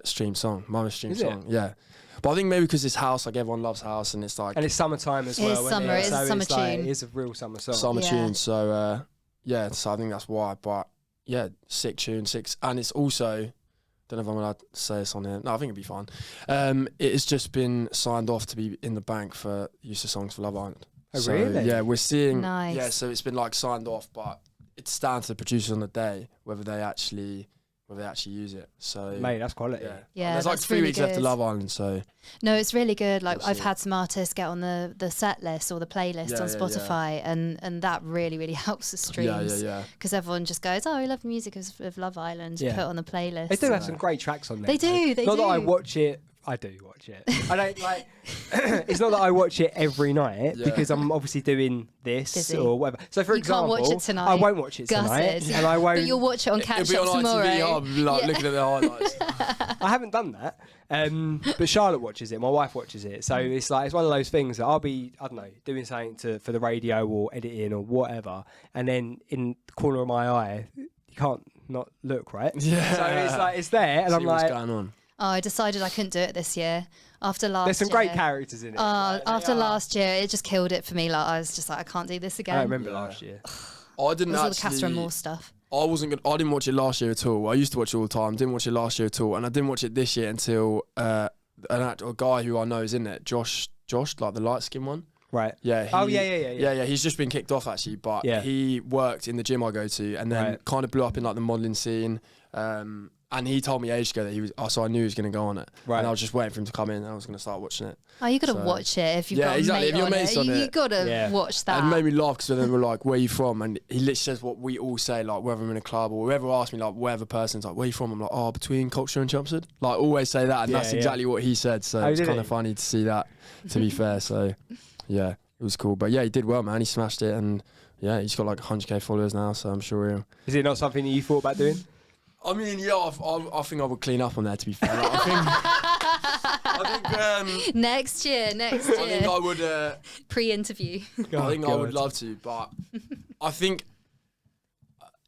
streamed song, my most streamed song. Yeah. But I think maybe because it's house, like everyone loves house, and it's like... And it's summertime as well. It's summer, it's a summer tune. Like, it is a real summer song. Summer tune, so yeah, so I think that's why. But yeah, sick tune, and it's also... Don't know if I'm allowed to say this on here. No, I think it'd be fine. It has just been signed off to be in the bank for use of songs for Love Island. Oh, so, really? Yeah, we're seeing... Nice. Yeah, so it's been like signed off, but it's down to the producers on the day whether they actually use it. So mate, that's quality. Yeah, there's like that's 3 really weeks left to good. Love Island, so No, it's really good. Like We'll I've see. had some artists get on the set list or the playlist Yeah, on yeah, Spotify, and that really, really helps the streams. yeah. Because everyone just goes, oh, I love the music of Love Island, Yeah. put on the playlist. They do have some great tracks on there. They do, they Not that I do. watch it. I do watch it. I don't like... It's not that I watch it every night, Yeah. because I'm obviously doing this Busy. or whatever. So, for You example... can't watch it tonight. I won't watch it tonight. Gutted. And I won't... But you'll watch it on catch It'll up be on tomorrow. ITV, I'm like Yeah. looking at the highlights. I haven't done that. But Charlotte watches it. My wife watches it. So it's like, it's one of those things that I'll be, I don't know, doing something for the radio or editing or whatever. And then in the corner of my eye, you can't not look, right? Yeah. So it's like, it's there. And See I'm what's like, going on. Oh, I decided I couldn't do it this year. After last there's some year. great characters in it. Like, they After are. last year, it just killed it for me. Like I was just like, I can't do this again. I remember last year. I It didn't was all the Castor and actually. Moore stuff. I didn't watch it last year at all. I used to watch it all the time. Didn't watch it last year at all, and I didn't watch it this year until a guy who I know is in it, Josh, like the light skin one. Right. Yeah. Yeah. He's just been kicked off actually, but Yeah. he worked in the gym I go to, and then Right. kind of blew up in like the modelling scene. And he told me ages ago that he was. So I knew he was going to go on it. Right. And I was just waiting for him to come in, and I was going to start watching it. Oh, you got to So- watch it if you've Yeah, got exactly. a If mate your on mate's it. on You it. got to Yeah. watch that. And it made me laugh because then they were like, "Where are you from?" And he literally says what we all say, like whether I'm in a club or whoever asks me, like whatever person's like, "Where are you from?" I'm like, "Oh, between Culture and Chelmsford." Like always say that, and Yeah, that's yeah. exactly what he said. So Oh, it's did kind he? of funny to see that. To be fair, so yeah, it was cool. But yeah, he did well, man. He smashed it, and yeah, he's got like 100k followers now. So I'm sure he'll. Is it not something that you thought about doing? I mean, yeah, I think I would clean up on there. To be fair, like, I think Next year. I think I would. Pre-interview. I think I would love to, but I think,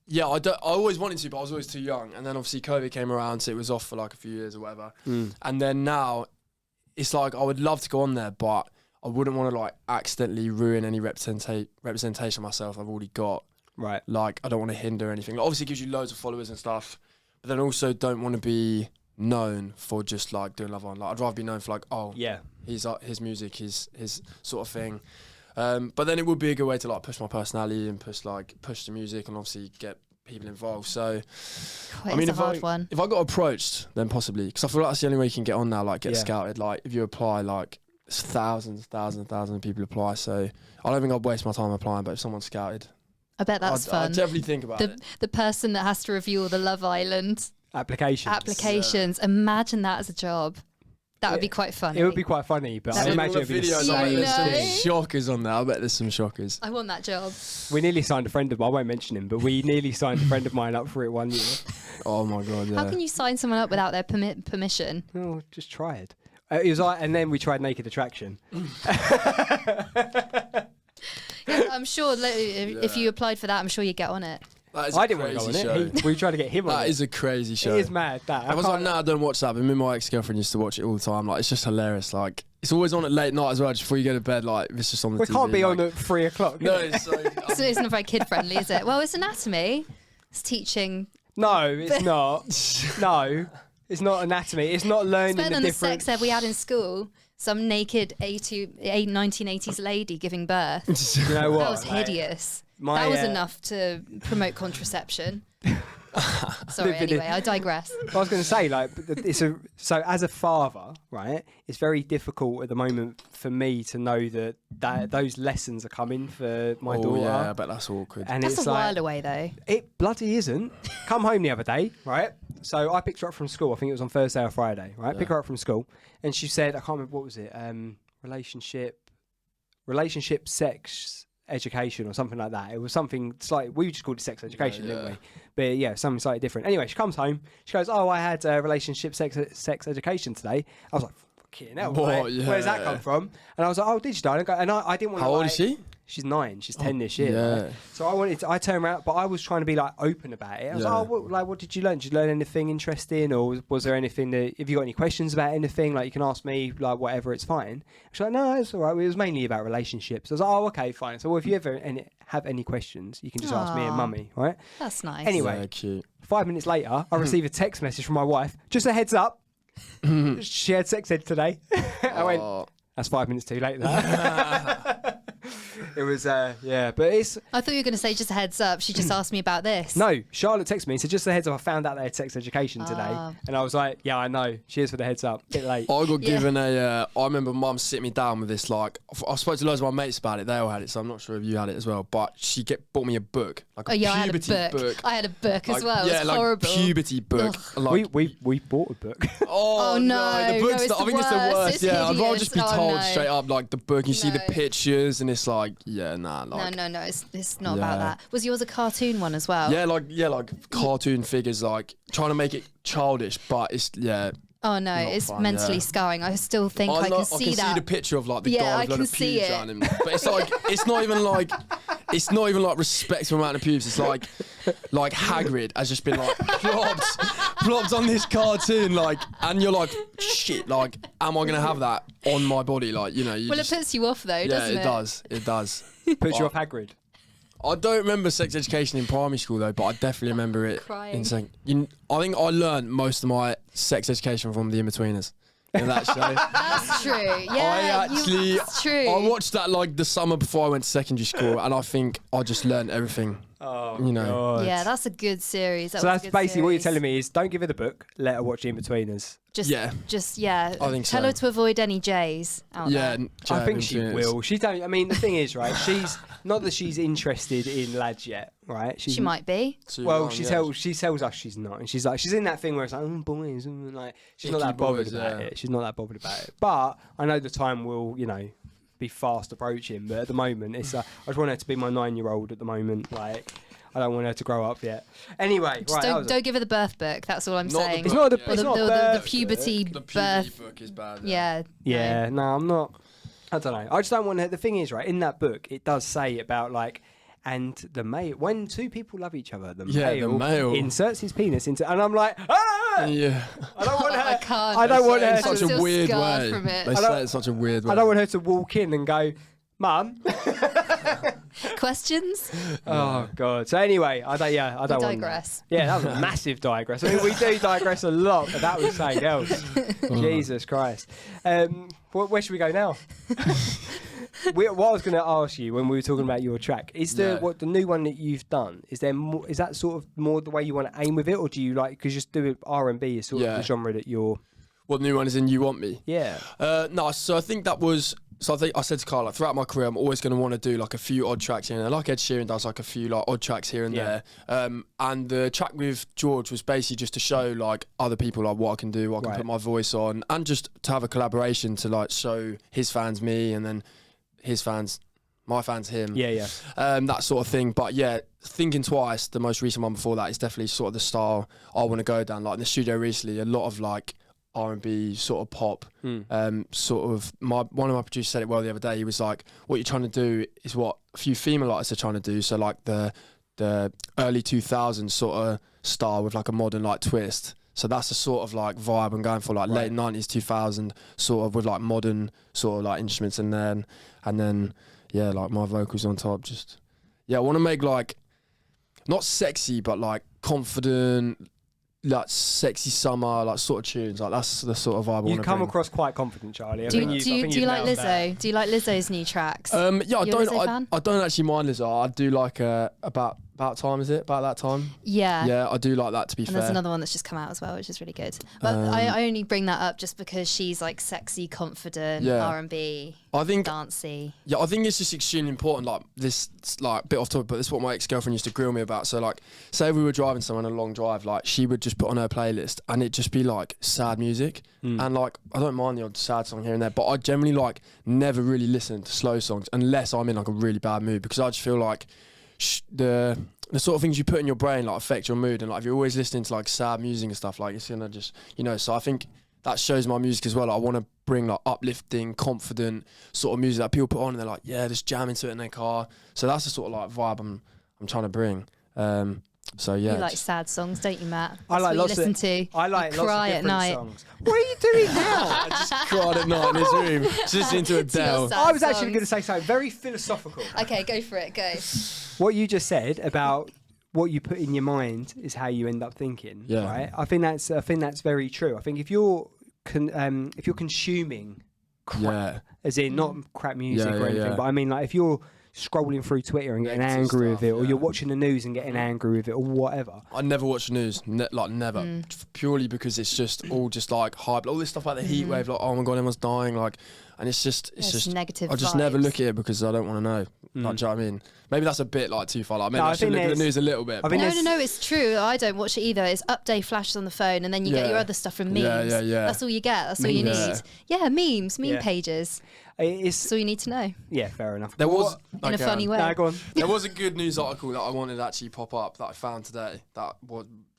yeah, I always wanted to, but I was always too young. And then obviously COVID came around, so it was off for like a few years or whatever. And then now, it's like I would love to go on there, but I wouldn't want to like accidentally ruin any representation of myself I've already got. Right. Like I don't want to hinder anything. Like, obviously, it gives you loads of followers and stuff, but then also don't want to be known for just like doing Love Island. Like I'd rather be known for like, oh, Yeah. his music, his sort of thing. But then it would be a good way to like push my personality and push the music and obviously get people involved. So It's a hard one. if I got approached, then possibly, because I feel like that's the only way you can get on now, like get Yeah. scouted. Like if you apply, like it's thousands of people apply. So I don't think I'd waste my time applying. But if someone's scouted, I bet that's I'd fun. definitely think about it. The person that has to review all the Love Island applications. Imagine that as a job. That would be quite funny. It would be quite funny, but That I would- imagine it'd be the videos, You like, same there's some know. thing. shockers on there. I bet there's some shockers. I want that job. We nearly signed a friend of mine, I won't mention him, but we nearly signed a friend of mine up for it one year. Oh my god, yeah. How can you sign someone up without their permission? Oh, just try it. It was like, and then we tried Naked Attraction. Yeah, I'm sure if you applied for that, I'm sure you'd get on it. That is a I didn't want to go on crazy it. show. We tried to get him on That it. is a crazy show. It is mad, that. I was like, can't- no, I don't watch that. But me and my ex-girlfriend used to watch it all the time. Like, it's just hilarious. Like, it's always on at late night as well, just before you go to bed. Like, it's just on the We TV. can't be on like, at 3 o'clock. No, can it? it's so. So it's not very kid friendly, is it? Well, it's anatomy. It's teaching. No, it's not. No, it's not anatomy. It's not It's learning better the than the different... sex ed we had in school. Some naked 1980s lady giving birth. You know what? That was like, hideous. my, That was uh, enough to promote contraception. Sorry, anyway, I digress. I was going to say, like, so as a father, right, it's very difficult at the moment for me to know that those lessons are coming for my daughter. Yeah, but that's awkward. And That's it's a like, while away, though. It bloody isn't. Come home the other day, right? So I picked her up from school. I think it was on Thursday or Friday, right? Yeah. Pick her up from school, and she said, I can't remember, what was it? Relationship, sex, education, or something like that. It was something slightly. We just called it sex education, didn't we? But yeah, something slightly different. Anyway, she comes home. She goes, "Oh, I had relationship, sex education today." I was like, "Fucking hell, right? Where's that come from?" And I was like, "Oh, did you, darling?" And I didn't want to. How old is she? She's 9. She's 10 this year. Yeah. Right? So I turned around, but I was trying to be like open about it. I was like, what did you learn? Did you learn anything interesting, or was there anything that? Have you got any questions about anything? Like, you can ask me, like, whatever. It's fine. She's like, no, it's all right. It was mainly about relationships. I was like, oh, okay, fine. So, well, if you ever have any questions, you can just ask me and mummy, right? That's nice. Anyway, Yeah, cute. 5 minutes later, I receive a text message from my wife. Just a heads up, she had sex ed today. I went, that's 5 minutes too late. That. It was, but it's... I thought you were going to say, just a heads up, she just asked me about this. No, Charlotte texted me and said, just a heads up, I found out they had sex education today. And I was like, yeah, I know. Cheers for the heads up. Bit late. I got given I remember mum sitting me down with this, like, I spoke to loads of my mates about it. They all had it, so I'm not sure if you had it as well. But she bought me a book. Like a puberty book. I had a book as well. Yeah, it was like horrible. puberty book. Like, we bought a book. Oh no, the book's it's I think it's the worst. worst. It's Yeah, I'd rather hideous. just be Oh, told no. straight up, like the book. You see the No. pictures, and it's like, yeah, nah, like. No, it's not about Yeah. that. Was yours a cartoon one as well? Yeah, like cartoon figures, like trying to make it childish, but it's Oh no, Not it's fun, mentally yeah. scarring. I still think I can see that. see the picture of like the Yeah, guy I with a lot can of see pubes it. on him, but it's like it's not even like respectful amount of pubes. It's like Hagrid has just been like plopped on this cartoon, like, and you're like, shit, like, am I gonna have that on my body? Like, you know, Well, it puts you off though, doesn't it? It does. Puts you off Hagrid. I don't remember sex education in primary school though, but I definitely remember it Crying. in second. I think I learned most of my sex education from the In-Betweeners in that show. That's true. Yeah, that's true. I watched that like the summer before I went to secondary school, and I think I just learned everything. Oh, you know. God. Yeah, that's a good series. So that's basically what you're telling me is don't give her the book, let her watch In-Betweeners. Just I think tell so. her to avoid any J's out there. I think she will. She don't. I mean, the thing is, right? She's not that she's interested in lads yet, right? She might be. She tells us she's not, and she's in that thing where it's like, boys, and like she's not Icky that bothered boys, about yeah. it. She's not that bothered about it. But I know the time will, be fast approaching. But at the moment, it's I just want her to be my 9-year-old at the moment, like. I don't want her to grow up yet. Anyway, Just right. don't give her the birth book. That's all I'm Not the saying. book, It's not the. yeah. It's not a the birth puberty book. The birth. puberty book is bad. Yeah. Yeah, no, I'm not. I don't know. I just don't want her. The thing is, right, in that book, it does say about like, and the male, when two people love each other, the male inserts his penis into, and I'm like, ah! Yeah. I don't want her. I can't. I don't want her. I'm Such still a weird scarred way. from it. They say it in such a weird way. I don't want her to walk in and go, Mum. Questions? Oh God. So anyway, I don't want. Digress. Yeah, that was a massive digress. I mean, we do digress a lot, but that was something else. Jesus Christ. Where should we go now? What I was going to ask you when we were talking about your track is the new one that you've done. Is there more? Is that sort of more the way you want to aim with it, or do you like because just do R&B is sort of the genre that you're? What new one is in You Want Me? Yeah. No, so I think that was. So I think I said to Carl, like, throughout my career, I'm always going to want to do like a few odd tracks here and there. Like Ed Sheeran does like a few like odd tracks here and there. And the track with George was basically just to show like other people like what I can do, what I can put my voice on, and just to have a collaboration to like show his fans me and then his fans, my fans him. Yeah. That sort of thing. But yeah, Thinking Twice, the most recent one before that, is definitely sort of the style I want to go down. Like in the studio recently, a lot of like R&B sort of pop, sort of. One of my producers said it well the other day. He was like, "What you're trying to do is what a few female artists are trying to do." So like the early 2000s sort of style with like a modern like twist. So that's the sort of like vibe I'm going for, like late 90s, 2000 sort of with like modern sort of like instruments in there, and then like my vocals on top. Just I want to make like not sexy but like confident. Like sexy summer, like sort of tunes, like that's the sort of vibe I want to You come bring. across quite confident, Charlie. Do you like Lizzo? Do you like Lizzo's new tracks? Yeah, I don't actually mind Lizzo. I do like about About Time, is it? About that time? Yeah. Yeah, I do like that, to be and fair. there's another one that's just come out as well, which is really good. But I only bring that up just because she's like sexy, confident, R&B, dancey. Yeah, I think it's just extremely important. Like this, like bit off topic, but this is what my ex-girlfriend used to grill me about. So like, say we were driving somewhere on a long drive, like she would just put on her playlist and it'd just be like sad music. And like, I don't mind the odd sad song here and there, but I generally like never really listen to slow songs unless I'm in like a really bad mood, because I just feel like the sort of things you put in your brain like affect your mood, and like if you're always listening to like sad music and stuff, like it's gonna just, you know. So I think that shows my music as well. Like, I want to bring like uplifting, confident sort of music that people put on and they're like, yeah, just jam into it in their car. So that's the sort of like vibe I'm trying to bring. So yeah, you like sad songs, don't you, Matt? I like lots of. To. I like you lots cry of at different night. songs. What are you doing now? I just cried at night in his room, just listening to Adele. sad I was actually songs. going to say something very philosophical. Okay, go for it. Go. What you just said about what you put in your mind is how you end up thinking. Yeah. Right. I think that's very true. I think if you're consuming crap, as in not crap music or anything, but I mean like if you're scrolling through Twitter and getting angry with it, or you're watching the news and getting angry with it, or whatever. I never watch the news, like never, purely because it's just all just like hype, all this stuff like the heat wave, like oh my god, everyone's dying, like, and it's just negative. I just never look at it because I don't want to know. Like, do you know what I mean? Maybe that's a bit like too far. Like, maybe I should look at the news a little bit. No, it's true. I don't watch it either. It's update flashes on the phone, and then you get your other stuff from memes. Yeah. That's all you get. That's all you need. Yeah, meme pages. That's all you need to know. Yeah, fair enough. There was in a funny way. Go on. There was a good news article that I wanted to actually pop up that I found today that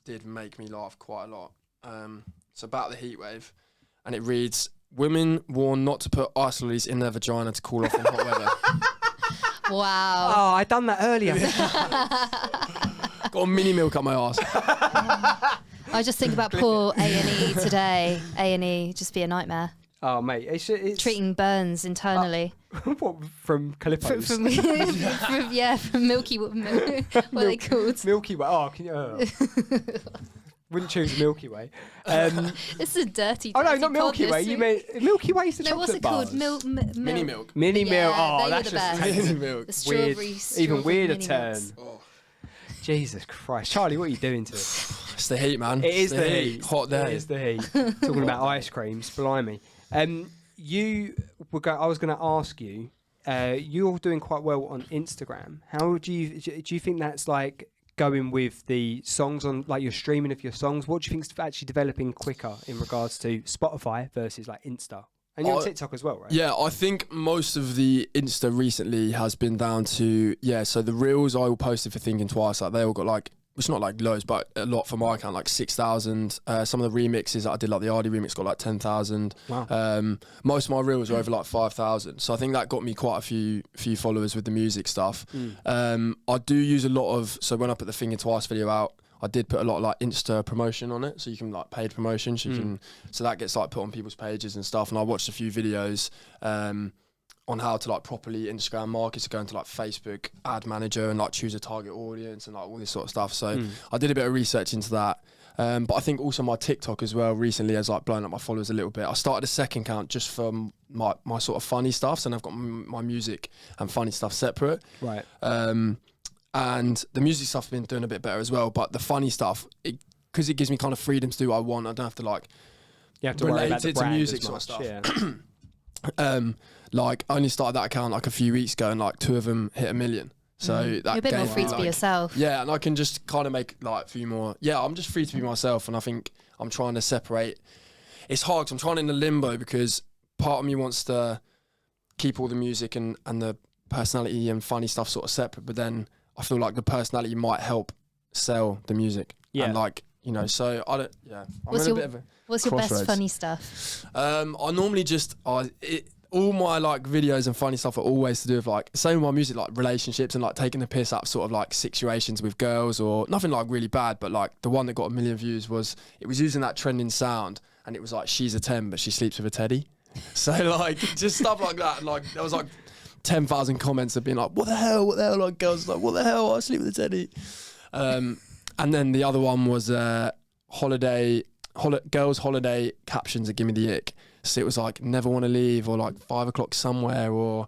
did make me laugh quite a lot. It's about the heat wave, and it reads: women warn not to put ice lollies in their vagina to cool off in hot weather. Wow. Oh, I done that earlier. Got a mini milk up my arse. I just think about poor A&E today. A&E just be a nightmare. Oh, mate, it's treating burns internally. What, from Calypso's? From Milky Way. What are they called? Milky Way. Oh, can you? Wouldn't choose Milky Way. This is a dirty. Oh no, not Milky Way. You meant Milky Way's the chocolate bars. What's it called? Mini milk. Mini milk. Oh, they that's were the just best. Mini milk. The strawberry, even weirder mini turn. milks. Oh. Jesus Christ, Charlie, what are you doing to it? It's the heat, man. It is the heat. Hot day. It is the heat. Talking about ice creams, blimey. I was going to ask you. You're doing quite well on Instagram. How do you think that's like going with the songs on, like your streaming of your songs? What do you think is actually developing quicker in regards to Spotify versus like Insta? And you're on TikTok as well, right? Yeah, I think most of the Insta recently has been down to, so the reels I all posted for Thinking Twice, like they all got like, it's not like loads, but a lot for my account, like 6,000. Some of the remixes that I did, like the RD remix, got like 10,000. Wow. Most of my reels were over like 5,000. So I think that got me quite a few followers with the music stuff. I do use a lot of, so when I put the Thinking Twice video out, I did put a lot of like Insta promotion on it, so you can like paid promotion, so that gets like put on people's pages and stuff. And I watched a few videos on how to like properly Instagram market, so go into like Facebook ad manager and like choose a target audience and like all this sort of stuff. So I did a bit of research into that. But I think also my TikTok as well recently has like blown up my followers a little bit. I started a second account just for my sort of funny stuff, so I've got my music and funny stuff separate. Right. And the music stuff has been doing a bit better as well, but the funny stuff, because it gives me kind of freedom to do what I want, I don't have to like relate it to music sort of stuff. Yeah. Like I only started that account like a few weeks ago, and like 2 of them hit 1 million. So that you're a bit more free to be yourself. Yeah, and I can just kind of make like a few more. Yeah, I'm just free to be myself, and I think I'm trying to separate. It's hard because I'm trying in the limbo, because part of me wants to keep all the music and the personality and funny stuff sort of separate, but then I feel like the personality might help sell the music. Yeah. And like, you know, so I don't, yeah. What's your best funny stuff? I normally just, all my like videos and funny stuff are always to do with like, same with my music, like relationships and like taking the piss out of sort of like situations with girls, or nothing like really bad, but like the one that got 1 million views was using that trending sound, and it was like, she's a 10 but she sleeps with a teddy. So like just stuff like that. Like there was like 10,000 comments of being like, what the hell, like girls like, what the hell, I sleep with a teddy. And then the other one was holiday girls' holiday captions that give me the ick. So it was like never want to leave, or like 5 o'clock somewhere, or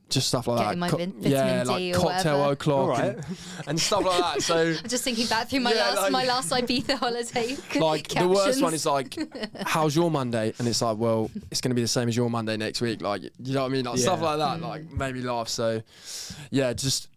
just stuff like Getting that. my vitamin D like or cocktail whatever. o'clock and stuff like that. So I'm just thinking back through my last Ibiza holiday. like captions. the worst one is like, how's your Monday? And it's like, well, it's going to be the same as your Monday next week. Like, you know what I mean? Like stuff like that, like made me laugh. So yeah, just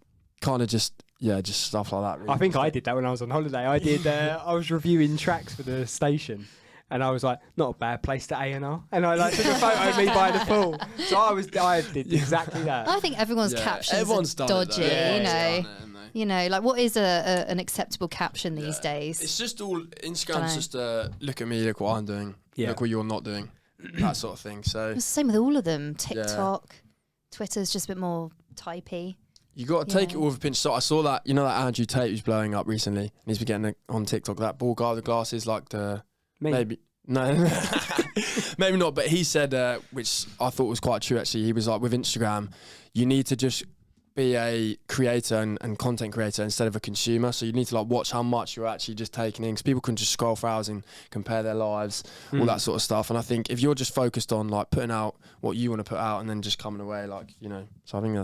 stuff like that. Really. I think I did that when I was on holiday. I did. I was reviewing tracks for the station, and I was like, not a bad place to A&R, and I like took a photo of me by the pool. So I did exactly that. I think everyone's captions are dodgy. You know, like what is an acceptable caption these days? It's just all Instagram's just look at me, look what I'm doing, look what you're not doing, that sort of thing. So it's the same with all of them. TikTok, Twitter's just a bit more typey. You got to take it all with a pinch of salt. I saw that, you know, that Andrew Tate who's blowing up recently, and he's been getting on TikTok. That bald guy with the glasses, like maybe not. But he said, which I thought was quite true actually. He was like, with Instagram, you need to just be a creator and content creator instead of a consumer. So you need to like watch how much you're actually just taking in, because people can just scroll for hours and compare their lives, all that sort of stuff. And I think if you're just focused on like putting out what you want to put out and then just coming away, like, you know. So I think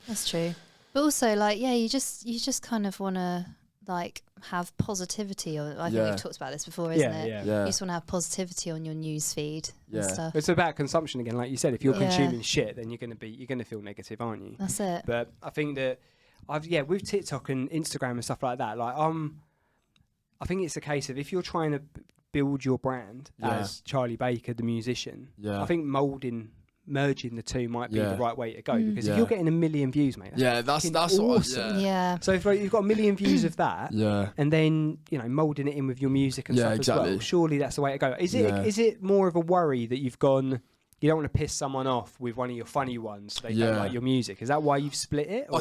that's true. But also, like, you just kind of want to like have positivity. Or I think we've talked about this before, isn't it? Yeah. You just want to have positivity on your news feed and stuff. It's about consumption again, like you said. If you're consuming shit, then you're gonna feel negative, aren't you? That's it. But I think that with TikTok and Instagram and stuff like that, like I think it's a case of if you're trying to build your brand as Charlie Baker, the musician, I think merging the two might be the right way to go, because if you're getting 1 million views, mate, that's awesome. So if like, you've got 1 million views of that, and then moulding it in with your music and stuff as well, surely that's the way to go. Is it more of a worry that you've gone, you don't want to piss someone off with one of your funny ones, so they don't like your music? Is that why you've split it? Or?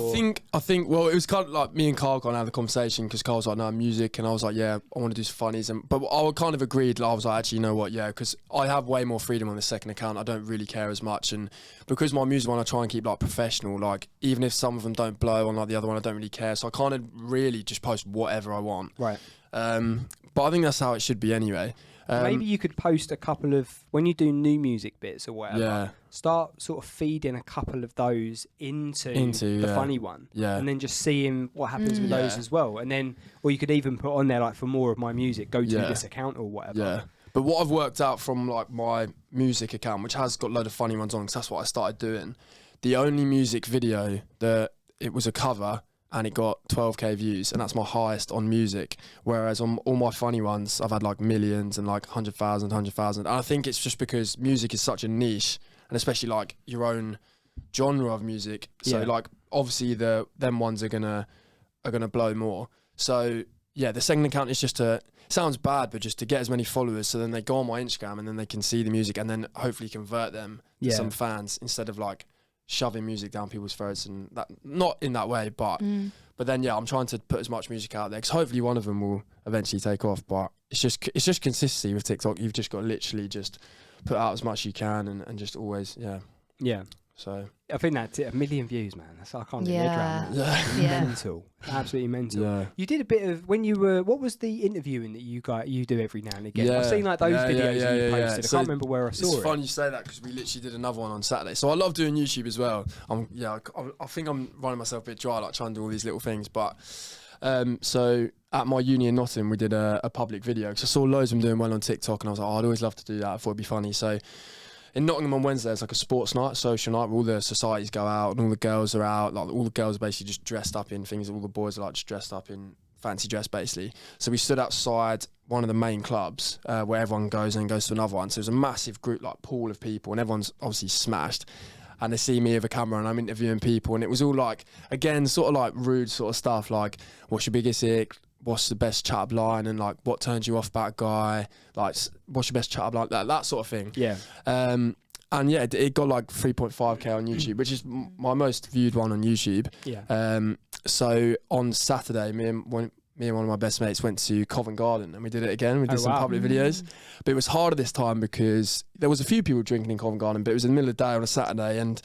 I think well, it was kind of like me and Carl kind of had the conversation, because Carl was like, no, music, and I was like, yeah, I want to do some funnies, but I kind of agreed. Like, I was like, actually, you know what, because I have way more freedom on the second account. I don't really care as much, and because my music one I try and keep like professional, like even if some of them don't blow on like the other one, I don't really care. So I kind of really just post whatever I want. Right. But I think that's how it should be anyway. Maybe you could post a couple of, when you do new music bits or whatever, start sort of feeding a couple of those into the funny one, and then just seeing what happens with those as well. And then, or you could even put on there like, for more of my music, go to this account or whatever. Yeah. But what I've worked out from like my music account, which has got a load of funny ones on, because that's what I started doing, the only music video that it was a cover, and it got 12k views, and that's my highest on music. Whereas on all my funny ones, I've had like millions and like 100,000. And I think it's just because music is such a niche, and especially like your own genre of music. So like obviously them ones are gonna blow more. So yeah, the second account is just sounds bad, but just to get as many followers, so then they go on my Instagram and then they can see the music, and then hopefully convert them to some fans, instead of like shoving music down people's throats, and that, not in that way, but then I'm trying to put as much music out there, because hopefully one of them will eventually take off. But it's just consistency with TikTok. You've just got to literally just put out as much as you can, and just always So I think that's it. 1 million views, man. I can't get my head around that. Mental, absolutely mental. Yeah. You did a bit of, when you were, what was the interviewing that you do every now and again? I've seen like those videos that you posted. I can't remember where I saw it. It's fun you say that, because we literally did another one on Saturday. So I love doing YouTube as well. I think I'm running myself a bit dry, like trying to do all these little things. But so at my uni in Nottingham, we did a public video, because I saw loads of them doing well on TikTok, and I was like, I'd always love to do that. I thought it'd be funny. So in Nottingham on Wednesday, it's like a sports night, social night, where all the societies go out and all the girls are out. Like, all the girls are basically just dressed up in things. All the boys are like just dressed up in fancy dress, basically. So we stood outside one of the main clubs where everyone goes and goes to another one. So there's a massive group, like pool of people, and everyone's obviously smashed. And they see me with a camera, and I'm interviewing people, and it was all like, again, sort of like rude sort of stuff, like, what's your biggest ick? What's the best chat-up line, and like, what turns you off about a guy? Like, what's your best chat-up line? That sort of thing. Yeah. And yeah, it got like 3.5k on YouTube, which is my most viewed one on YouTube. Yeah. So on Saturday, me and one of my best mates went to Covent Garden, and we did it again. We did some public videos, but it was harder this time because there was a few people drinking in Covent Garden, but it was in the middle of the day on a Saturday, and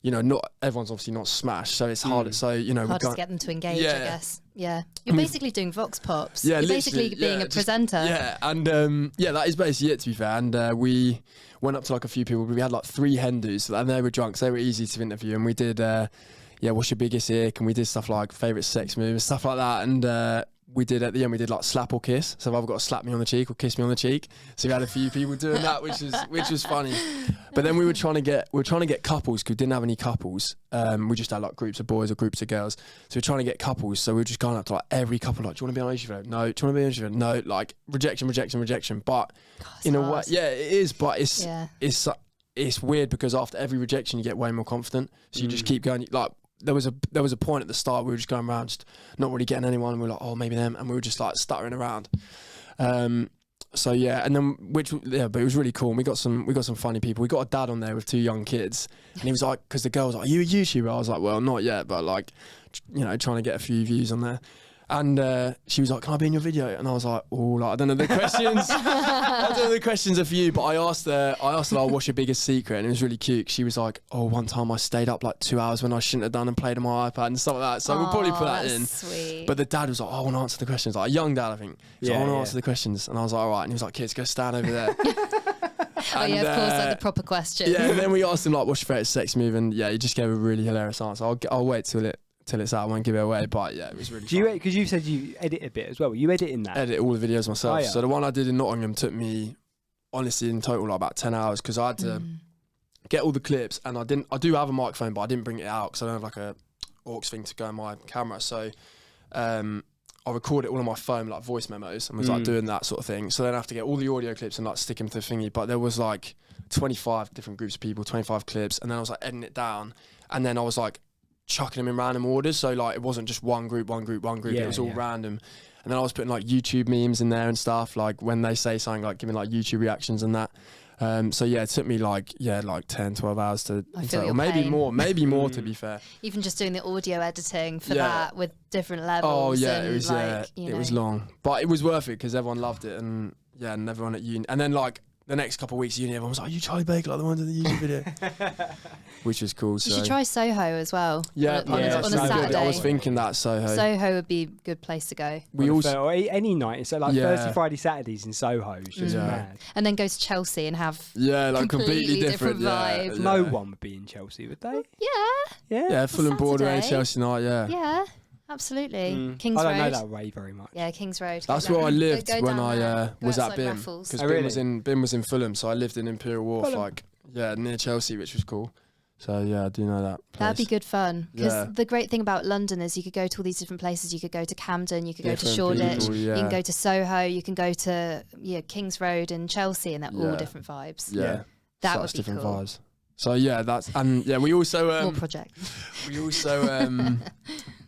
not everyone's obviously not smashed, so it's hard. So hard to get them to engage, I guess. Yeah, you're basically doing vox pops. Yeah, you're basically being a presenter. Yeah, and that is basically it, to be fair. And we went up to like a few people. We had like 3 Hindus, and they were drunk, so they were easy to interview. And we did, what's your biggest ick? And we did stuff like favourite sex move and stuff like that. And we did at the end, we did like slap or kiss. So I've got to slap me on the cheek or kiss me on the cheek. So we had a few people doing that, which was funny. But then we were trying to get couples, because we didn't have any couples. We just had like groups of boys or groups of girls. So we're trying to get couples. So we were just going up to like every couple, like, do you want to be on an YouTube video? No. Do you want to be on an YouTube video? No. Like rejection. But in a way, yeah, it is. But it's weird, because after every rejection, you get way more confident. So you just keep going. Like, there was a point at the start we were just going around, just not really getting anyone, and we were like, oh, maybe them, and we were just like stuttering around. So yeah, and then but it was really cool. And we got some funny people. We got a dad on there with 2 young kids, and he was like, because the girl was like, are you a YouTuber? I was like, well, not yet, but like, trying to get a few views on there. And she was like, can I be in your video? And I was like, oh, like, I don't know the questions. I don't know the questions are for you, but I asked her, like, what's your biggest secret? And it was really cute. She was like, oh, one time I stayed up like 2 hours when I shouldn't have done and played on my iPad and stuff like that. So we'll probably put that in. Sweet. But the dad was like, oh, I want to answer the questions. Like a young dad, I think. So I want to answer the questions. And I was like, all right. And he was like, kids, go stand over there. Of course, like the proper question. Yeah, and then we asked him like, what's your favourite sex move? And yeah, he just gave a really hilarious answer. I'll wait till it's out. I won't give it away, but yeah, it was really fun. Because you said you edit a bit as well. Were you editing that? Edit all the videos myself. Oh, yeah. So the one I did in Nottingham took me, honestly, in total like about 10 hours, because I had to get all the clips, and I do have a microphone, but I didn't bring it out because I don't have like a aux thing to go in my camera. So I recorded it all on my phone, like voice memos, and was like doing that sort of thing. So then I have to get all the audio clips and like stick them to the thingy. But there was like 25 different groups of people, 25 clips, and then I was like editing it down, and then I was like chucking them in random orders, so like it wasn't just one group. It was all random. And then I was putting like YouTube memes in there and stuff, like when they say something, like giving like YouTube reactions and that. So yeah, it took me like 10, 12 hours to, or maybe more to be fair. Even just doing the audio editing for that with different levels. Oh yeah, and it was it was long, but it was worth it because everyone loved it, and everyone at uni, and then like the next couple of weeks at uni, everyone was like, "Are you Charlie Baker, like the one in the YouTube video?" Which was cool. So. You should try Soho as well. Yeah, on a Saturday. I was thinking that Soho. Soho would be a good place to go. We also any night. It's like Thursday, Friday, Saturdays in Soho. It's just mad. And then go to Chelsea and have like completely different vibe. Yeah. No one would be in Chelsea, would they? Yeah, Fulham Broadway, Chelsea night. Yeah. Absolutely. Kings Road. I don't know that way very much. Yeah, Kings Road. That's where I lived when I was at BIM. Because BIM was in Fulham, so I lived in Imperial Wharf, near Chelsea, which was cool. So yeah, I do know that place. That'd be good fun. Because the great thing about London is you could go to all these different places. You could go to Camden, you could go to Shoreditch, you can go to Soho, you can go to Kings Road and Chelsea, and they're all different vibes. Yeah, that would be different cool. vibes. So yeah, we also more project. We also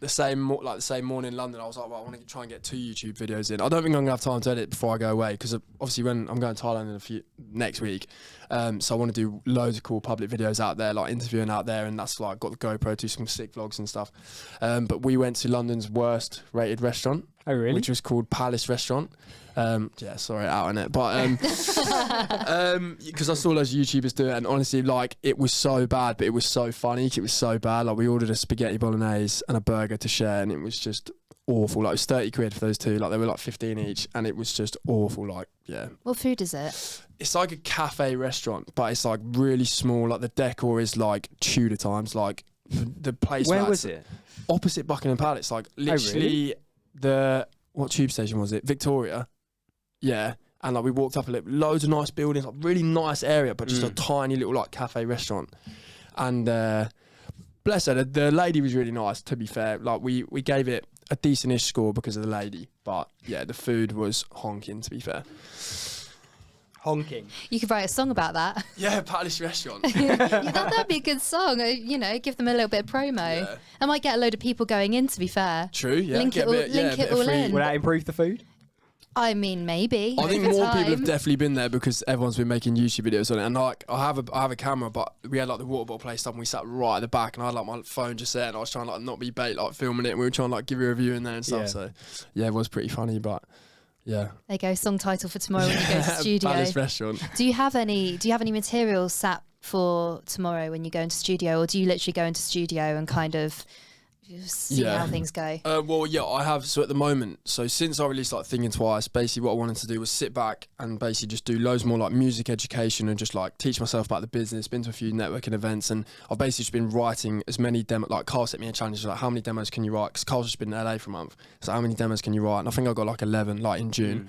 the same morning in London, I was like, well, I want to try and get 2 YouTube videos in. I don't think I'm gonna have time to edit before I go away, because obviously when I'm going to Thailand next week, so I want to do loads of cool public videos out there, like interviewing out there, and that's like got the GoPro, do some sick vlogs and stuff. But we went to London's worst rated restaurant. Oh really? Which was called Palace Restaurant. Sorry, out on it, but because I saw those YouTubers do it, and honestly, like, it was so bad, but it was so funny. It was so bad. Like, we ordered a spaghetti bolognese and a burger to share, and it was just awful. Like, it was 30 quid for those 2. Like, they were like 15 each, and it was just awful. Like, yeah. What food is it? It's like a cafe restaurant, but it's like really small. Like, the decor is like Tudor times. Like, the place. Where was it? Opposite Buckingham Palace. Like, literally what tube station was it? Victoria. Yeah, and like we walked up loads of nice buildings, like really nice area, but just a tiny little like cafe restaurant. And bless her, the lady was really nice. To be fair, like we gave it a decentish score because of the lady, but yeah, the food was honking. To be fair, honking. You could write a song about that. Yeah, Palace Restaurant. That'd be a good song. Give them a little bit of promo. Yeah. I might get a load of people going in. To be fair, true. Yeah, link it all in. Will that improve the food? I mean, maybe. I think more people have definitely been there because everyone's been making YouTube videos on it. And like, I have a camera, but we had like the water bottle placed up, and we sat right at the back, and I had like my phone just there, and I was trying to like not be bait, like filming it, and we were trying to like give you a review in there and stuff. Yeah. So yeah, it was pretty funny, but yeah. There you go, song title for tomorrow when you go to the studio. Palace Restaurant. Do you have any materials sat for tomorrow when you go into studio, or do you literally go into studio and kind of see how things go? Well, yeah, I have. So at the moment, so since I released like Thinking Twice, basically what I wanted to do was sit back and basically just do loads more like music education and just like teach myself about the business. Been to a few networking events, and I've basically just been writing as many demos. Like Carl set me a challenge, like how many demos can you write? Because Carl's just been in LA for a month, so how many demos can you write? And I think I got like 11, like in June.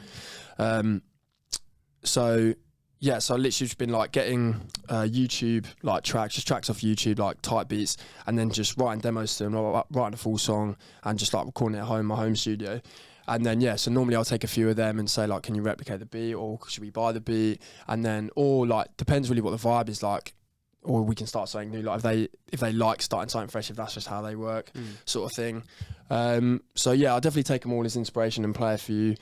So yeah, so I literally just been like getting YouTube like tracks off YouTube, like type beats, and then just writing demos to them, writing a full song and just like recording it at home, my home studio. And then yeah, so normally I'll take a few of them and say like, can you replicate the beat, or should we buy the beat? And then, or like, depends really what the vibe is like, or we can start something new, like if they like starting something fresh, if that's just how they work, sort of thing. So yeah, I'll definitely take them all as inspiration and play a few.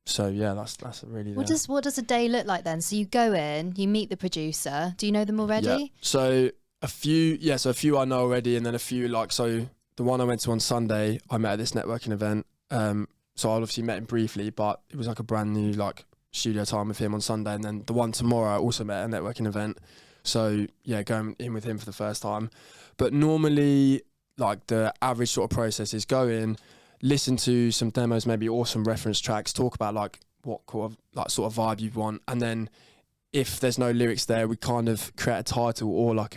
So yeah, that's really. What does a day look like then? So you go in, you meet the producer. Do you know them already? Yeah. So a few I know already, and then a few like, so the one I went to on Sunday, I met at this networking event. So I obviously met him briefly, but it was like a brand new like studio time with him on Sunday, and then the one tomorrow I also met at a networking event. So yeah, going in with him for the first time. But normally, like the average sort of process is go in, listen to some demos, maybe, or some reference tracks, talk about like what sort of vibe you want, and then if there's no lyrics there, we kind of create a title or like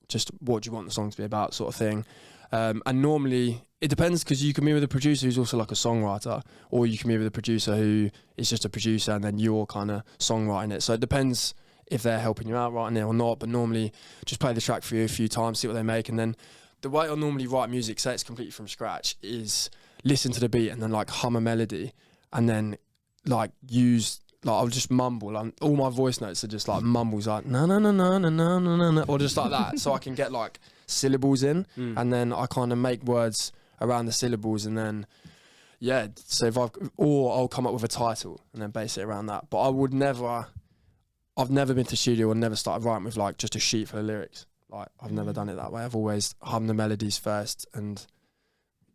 just what do you want the song to be about, sort of thing. And normally it depends, because you can be with a producer who's also like a songwriter, or you can be with a producer who is just a producer and then you're kind of songwriting it. So it depends if they're helping you out writing it or not, but normally just play the track for you a few times, see what they make. And then the way I normally write music, say it's completely from scratch, is listen to the beat and then like hum a melody, and then like I'll just mumble. All my voice notes are just like mumbles, like na na na na na na na na, or just like that, so I can get like syllables in, and then I kind of make words around the syllables, and then yeah. So I'll come up with a title and then base it around that. But I've never been to studio or never started writing with like just a sheet for the lyrics. Like I've never done it that way. I've always hummed the melodies first and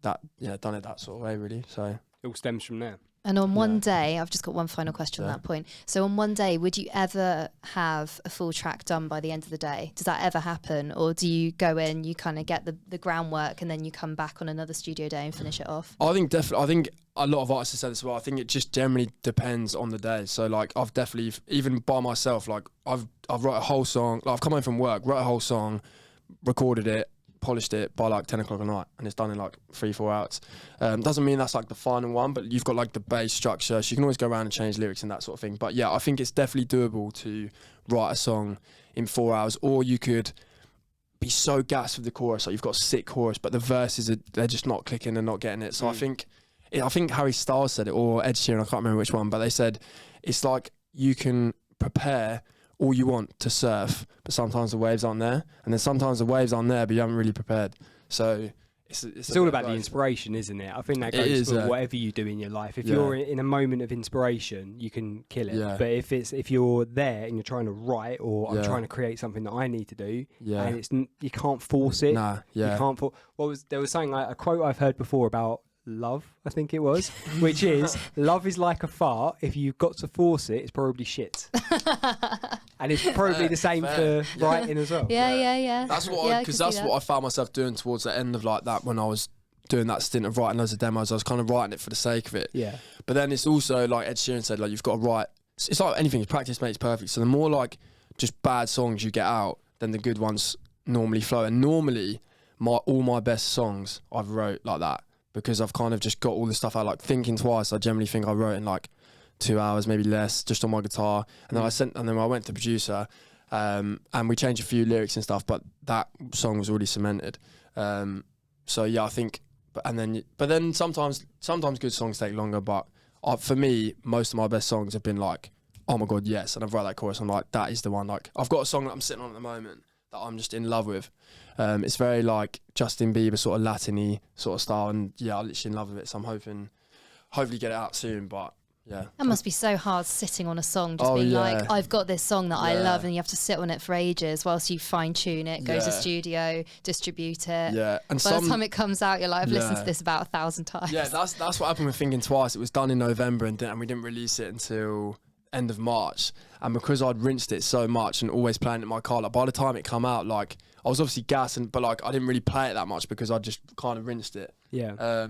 done it that sort of way really. So it all stems from there. And on one day, I've just got one final question on that point. So on one day, would you ever have a full track done by the end of the day? Does that ever happen? Or do you go in, you kind of get the groundwork, and then you come back on another studio day and finish it off? I think definitely. I think a lot of artists have said this as well. I think it just generally depends on the day. So like I've definitely, even by myself, like I've wrote a whole song. Like I've come home from work, wrote a whole song, recorded it, polished it by like 10 o'clock at night, and it's done in like 3-4 hours. Doesn't mean that's like the final one, but you've got like the base structure, so you can always go around and change lyrics and that sort of thing. But yeah, I think it's definitely doable to write a song in 4 hours, or you could be so gassed with the chorus, like you've got a sick chorus, but the verses they're just not clicking and not getting it. So I think Harry Styles said it, or Ed Sheeran, I can't remember which one, but they said it's like you can prepare all you want to surf, but sometimes the waves aren't there, and then sometimes the waves aren't there, but you haven't really prepared. So it's all about the inspiration, isn't it? I think that goes for whatever you do in your life. If you're in a moment of inspiration, you can kill it. But if you're there and you're trying to write, or I'm trying to create something that I need to do, and you can't force it. You can't there was something like a quote I've heard before about love, I think it was, which is love is like a fart. If you've got to force it, it's probably shit. And it's probably the same for writing as well. Yeah. That's what I found myself doing towards the end of like that, when I was doing that stint of writing loads of demos. I was kind of writing it for the sake of it. Yeah. But then it's also like Ed Sheeran said, like you've got to write. It's like anything, practice makes perfect. So the more like just bad songs you get out, then the good ones normally flow. And normally all my best songs I've wrote like that, because I've kind of just got all the stuff out. Like Thinking Twice, I generally think I wrote in like 2 hours, maybe less, just on my guitar. And then I went to the producer, and we changed a few lyrics and stuff, but that song was already cemented. So yeah, I think, but then sometimes good songs take longer, but for me, most of my best songs have been like, oh my God, yes. And I've wrote that chorus, I'm like, that is the one. Like I've got a song that I'm sitting on at the moment that I'm just in love with. It's very like Justin Bieber sort of Latin-y sort of style, and yeah, I'm literally in love with it. So I'm hopefully get it out soon, but yeah. That must be so hard, sitting on a song, just being like, I've got this song that I love, and you have to sit on it for ages whilst you fine tune it, go to studio, distribute it. Yeah. And by the time it comes out, you're like, I've listened to this about 1,000 times. Yeah, that's what happened with Thinking Twice. It was done in November, and we didn't release it until end of March, and because I'd rinsed it so much and always playing it in my car, like by the time it come out, like I was obviously gassing, but like I didn't really play it that much because I just kind of rinsed it. Yeah.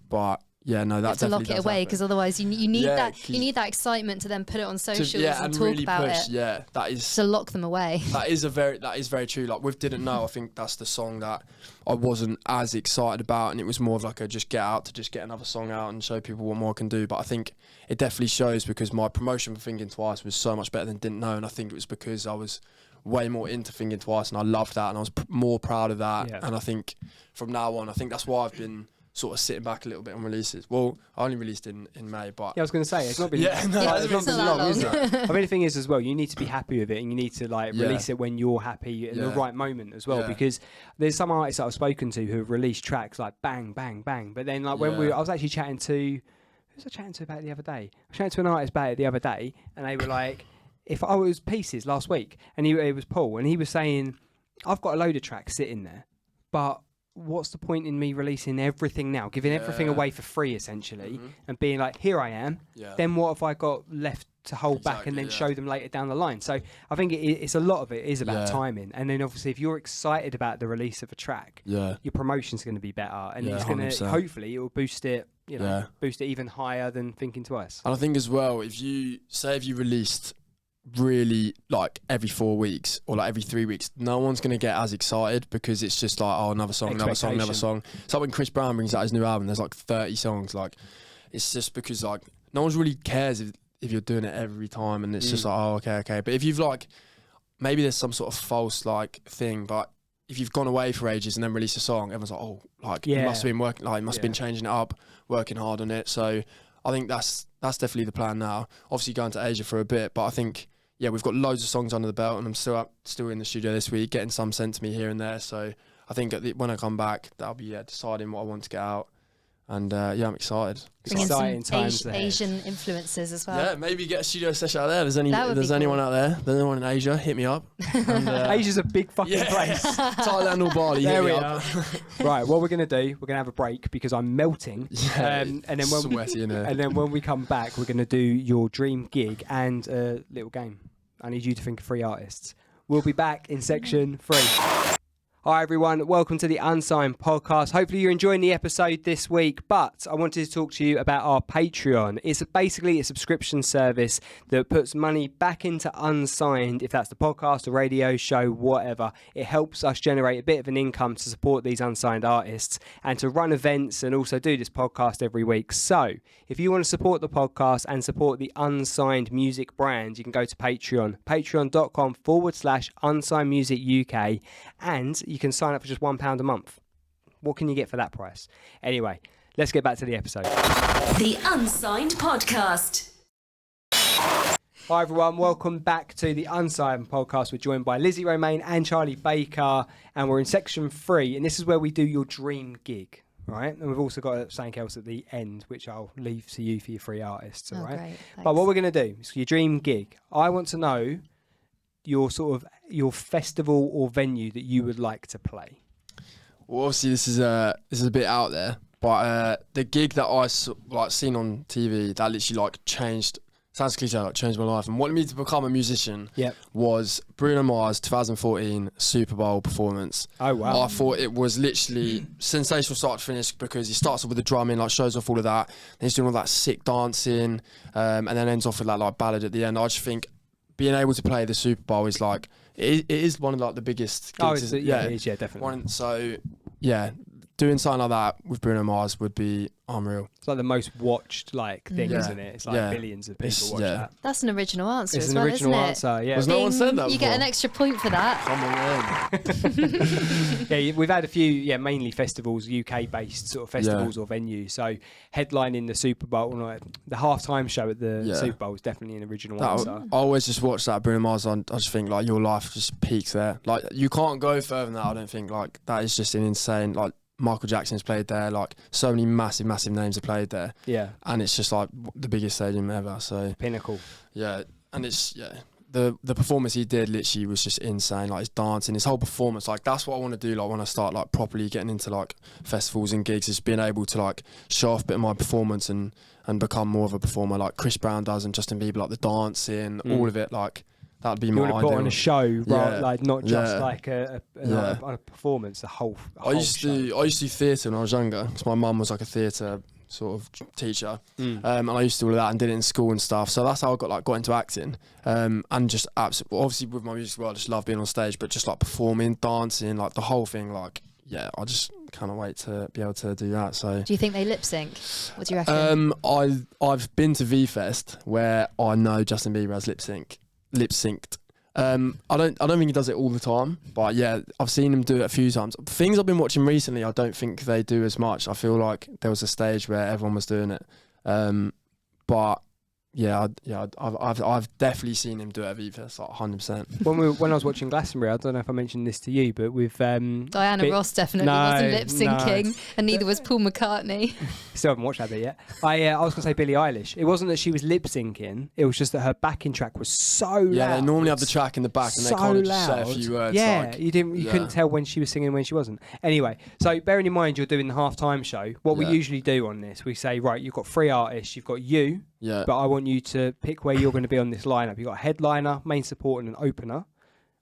But yeah, no, that definitely to lock it away, because otherwise you need you need that excitement to then put it on socials and talk really about push, it. Yeah, that is to lock them away. That is very true. Like with Didn't Know, I think that's the song that I wasn't as excited about, and it was more of like a just get out to just get another song out and show people what more I can do. But I think it definitely shows, because my promotion for Thinking Twice was so much better than Didn't Know, and I think it was because I was way more into Thinking Twice and I loved that, and I was more proud of that. Yeah. And I think from now on, I think that's why I've been sort of sitting back a little bit on releases. Well, I only released in May, but yeah, I was going to say, it's not been it's not been long, is it? I mean, the thing is as well, you need to be happy with it, and you need to like release it when you're happy in the right moment as well, because there's some artists that I've spoken to who have released tracks like bang, bang, bang, but then like when I was actually chatting to, who was I chatting to about it the other day? I was chatting to an artist about it the other day, and they were like, it was Pieces last week, and it was Paul, and he was saying, I've got a load of tracks sitting there, but what's the point in me releasing everything now, giving everything away for free essentially, and being like, here I am, then what have I got left to hold back and then show them later down the line? So I think it's a lot of it is about timing, and then obviously if you're excited about the release of a track, your promotion's going to be better, and it's going to, hopefully it will boost it, boost it even higher than Thinking Twice. And I think as well, if you released really like every 4 weeks or like every 3 weeks, no one's going to get as excited, because it's just like, oh, another song. It's like when Chris Brown brings out his new album, there's like 30 songs. Like, it's just because like no one really cares if you're doing it every time, and it's just like, oh, okay. But if you've like, maybe there's some sort of false like thing, but if you've gone away for ages and then released a song, everyone's like, oh, like you must have been working, like must have been changing it up, working hard on it. So I think that's definitely the plan now. Obviously going to Asia for a bit, but I think we've got loads of songs under the belt, and I'm still in the studio this week, getting some sent to me here and there. So I think when I come back, that'll be deciding what I want to get out. And I'm excited. Bring in some Asian influences as well. Yeah, maybe get a studio session out there. If there's anyone out there, there's anyone in Asia, hit me up. And, Asia's a big fucking place. Thailand or Bali, there hit me we up. are. Right, what we're going to do, we're going to have a break because I'm melting. And then sweaty in here. And then when we come back, we're going to do your dream gig and a little game. I need you to think of 3 artists. We'll be back in section 3. Hi everyone, welcome to the Unsigned podcast. Hopefully you're enjoying the episode this week, but I wanted to talk to you about our Patreon. It's basically a subscription service that puts money back into Unsigned, if that's the podcast, a radio show, whatever. It helps us generate a bit of an income to support these unsigned artists and to run events and also do this podcast every week. So if you want to support the podcast and support the Unsigned music brand, you can go to Patreon, patreon.com/Unsigned Music UK, and you can sign up for just £1 a month. What can you get for that price? Anyway, let's get back to the episode. The Unsigned Podcast. Hi everyone, welcome back to the Unsigned Podcast. We're joined by Lizzie Romain and Charlie Baker, and we're in section 3, and this is where we do your dream gig, right? And we've also got something else at the end, which I'll leave to you for your 3 artists, all right? Great, but what we're going to do is your dream gig. I want to know your festival or venue that you would like to play. Well, obviously this is a bit out there, but the gig that I seen on TV that literally changed my life and wanted me to become a musician was Bruno Mars 2014 Super Bowl performance. Oh wow. I thought it was literally sensational start to finish, because he starts off with the drumming, shows off all of that, then he's doing all that sick dancing, and then ends off with that ballad at the end. I just think being able to play the Super Bowl is it is one of the biggest gigs. It is, definitely. Doing something like that with Bruno Mars would be unreal. It's the most watched thing, isn't it? It's billions of people watch that. That's an original answer it's as an well, original isn't answer, yeah. Was no one said that before? You get an extra point for that. We've had a few, mainly festivals, UK-based sort of festivals or venues. So headlining the Super Bowl, the halftime show at the Super Bowl was definitely an original answer. I always just watch that Bruno Mars on. I just think your life just peaks there. You can't go further than that. I don't think that is just an insane Michael Jackson's played there, so many massive names have played there. Yeah. And it's just the biggest stadium ever. So pinnacle. Yeah. And it's the performance he did literally was just insane. Like his dancing, his whole performance. Like that's what I want to do. Like when I start like properly getting into like festivals and gigs, is being able to like show off a bit of my performance and become more of a performer like Chris Brown does and Justin Bieber. Like the dancing, all of it. Like that'd be my you want to ideal. put on a show, right? Like not just like a performance. The whole. I used to do theatre when I was younger because my mum was like a theatre sort of teacher, and I used to do all of that and did it in school and stuff. So that's how I got into acting, and just absolutely, obviously with my music as well, I just love being on stage, but just like performing, dancing, like the whole thing. Like I just can't wait to be able to do that. So do you think they lip sync? What do you reckon? I've been to V Fest where I know Justin Bieber has lip synced. I don't think he does it all the time, but yeah, I've seen him do it a few times. Things I've been watching recently, I don't think they do as much. I feel like there was a stage where everyone was doing it, but yeah, I've definitely seen him do it at V-Fest, like 100%. When I was watching Glastonbury, I don't know if I mentioned this to you, but with Diana Ross definitely wasn't lip syncing, and neither was Paul McCartney. Still haven't watched that bit yet. I was going to say Billie Eilish. It wasn't that she was lip syncing; it was just that her backing track was so loud. Yeah, they normally have the track in the back, and they kind of just say a few words. Yeah, like, you couldn't tell when she was singing and when she wasn't. Anyway, so bearing in mind you're doing the halftime show, what we usually do on this, we say, right, you've got 3 artists, you've got you. Yeah. But I want you to pick where you're going to be on this lineup. You've got a headliner, main support, and an opener.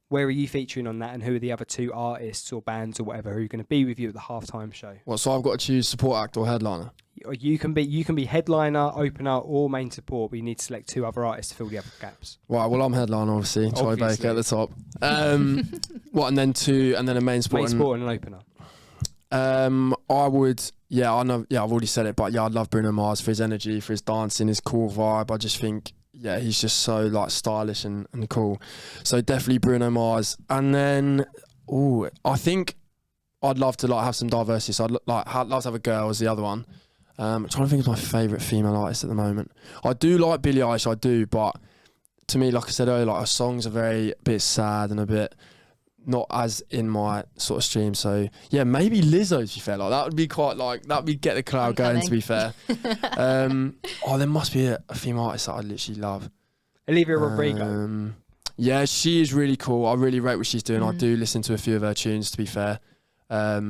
Where are you featuring on that, and who are the other 2 artists or bands or whatever who are going to be with you at the halftime show? Well, so I've got to choose support act or headliner. You can be headliner, opener, or main support, but you need to select 2 other artists to fill the other gaps. Right. Well, I'm headliner, obviously. Charlie Baker at the top. What, and then 2, and then a main support. Main support and an opener. I would. Yeah, I know. Yeah, I've already said it, but yeah, I'd love Bruno Mars for his energy, for his dancing, his cool vibe. I just think, yeah, he's just so like stylish and cool. So definitely Bruno Mars. And then, I think I'd love to like have some diversity. So I'd love to have a girl as the other one. I'm trying to think of my favourite female artist at the moment. I do like Billie Eilish, I do, but to me, like I said earlier, like her songs are a bit sad and a bit not as in my sort of stream. So yeah, maybe Lizzo, to be fair. Like that would be quite like, that would get the crowd going, to be fair. There must be a female artist that I literally love. Olivia Rodrigo. Yeah, she is really cool. I really rate what she's doing. I do listen to a few of her tunes, to be fair. There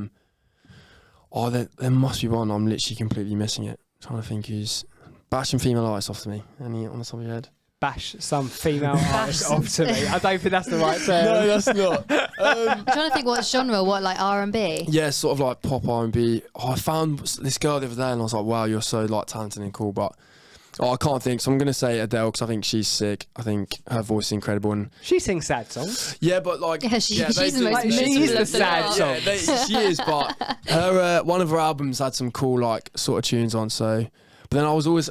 must be one. I'm literally completely missing it. I'm trying to think who's... Bash some female artists off to me. Any on the top of your head? Bash some female artist off to me. I don't think that's the right term. No, that's not. I'm trying to think what genre, like R&B? Yeah, sort of like pop R&B. I found this girl the other day and I was like, wow, you're so like talented and cool, but I can't think. So I'm going to say Adele because I think she's sick. I think her voice is incredible. And she sings sad songs. Yeah, but like... Yeah, she's the most she's the sad song. Yeah, she is, but her one of her albums had some cool like sort of tunes on, so... But then I was always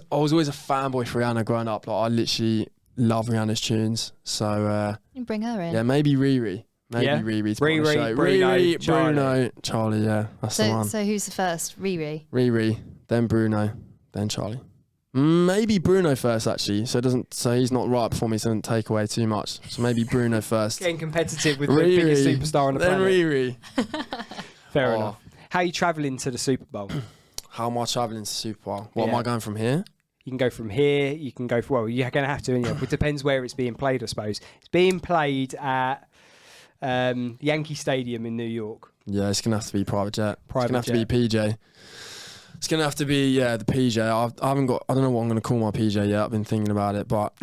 a fanboy for Rihanna growing up. Like I literally love Rihanna's tunes. So you bring her in. Yeah, maybe Riri. Riri, Bruno, Charlie. Yeah, that's the one. So who's the first? Riri, then Bruno, then Charlie. Maybe Bruno first actually. So he's not right before me. So doesn't take away too much. So maybe Bruno first. Getting competitive with Riri, the biggest superstar on the planet. Then Riri. Fair enough. How are you travelling to the Super Bowl? How am I travelling to Super Bowl? What am I going from here? You can go from here. You can go from... Well, you're going to have to. It depends where it's being played, I suppose. It's being played at Yankee Stadium in New York. Yeah, it's going to have to be private jet. It's going to have to be PJ. It's going to have to be, the PJ. I don't know what I'm going to call my PJ yet. I've been thinking about it, but...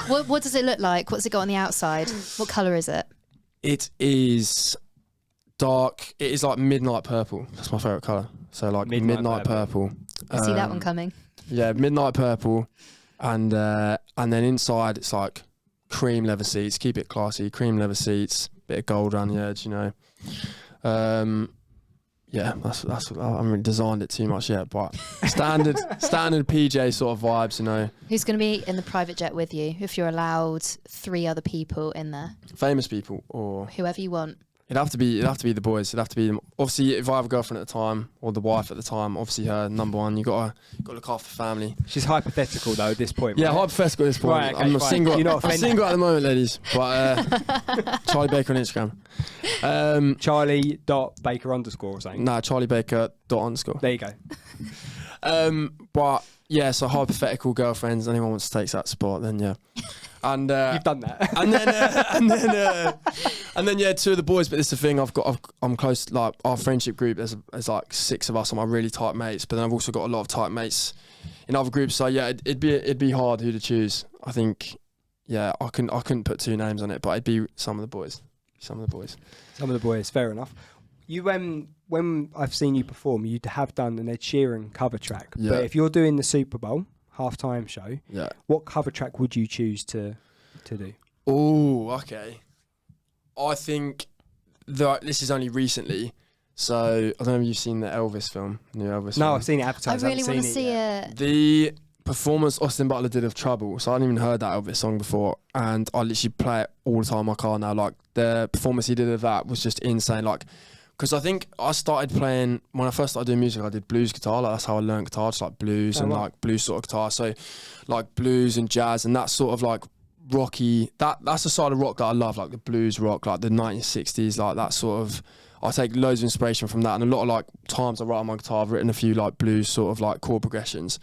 What does it look like? What's it got on the outside? What colour is it? It is dark. It is like midnight purple. That's my favourite colour. So like midnight purple. I see that one coming. Yeah, midnight purple. And then inside it's like cream leather seats. Keep it classy. Cream leather seats. Bit of gold around the edge, you know. Yeah, that's I haven't really designed it too much yet, but standard PJ sort of vibes, you know. Who's going to be in the private jet with you if you're allowed 3 other people in there? Famous people or whoever you want. It'd have to be the boys. It'd have to be them. Obviously, if I have a girlfriend at the time or the wife at the time, obviously her number one. You gotta look after the family. She's hypothetical though at this point. Yeah, right? Hypothetical at this point. Right, okay, I'm not single. You're not I'm single at the moment, ladies. But Charlie Baker on Instagram. Charlie.Baker_ or something. Nah, Charlie Baker _. There you go. But yeah, so hypothetical girlfriends. Anyone wants to take that spot, then yeah. And You've done that. and then yeah, two of the boys. But this is the thing. I'm close. Like our friendship group, there's like 6 of us. I'm my really tight mates. But then I've also got a lot of tight mates in other groups. So yeah, it'd be hard who to choose. I think. Yeah, I couldn't put 2 names on it, but it'd be some of the boys. Some of the boys. Fair enough. You when I've seen you perform, you have done an Ed Sheeran cover track. Yeah. But if you're doing the Super Bowl halftime show, yeah, what cover track would you choose to do? Oh, okay. I think this is only recently, so I don't know if you've seen the Elvis film, new Elvis. No, film. I've seen it advertised. I really want to see it. The performance Austin Butler did of Trouble, so I hadn't even heard that Elvis song before, and I literally play it all the time in my car now. Like the performance he did of that was just insane. Like, because I think I started playing when I first started doing music. I did blues guitar. Like that's how I learned guitar, just like blues like blues sort of guitar. So like blues and jazz and that sort of like rocky. That's the side of rock that I love, like the blues rock, like the 1960s, like that sort of. I take loads of inspiration from that, and a lot of like times I write on my guitar, I've written a few like blues sort of like chord progressions.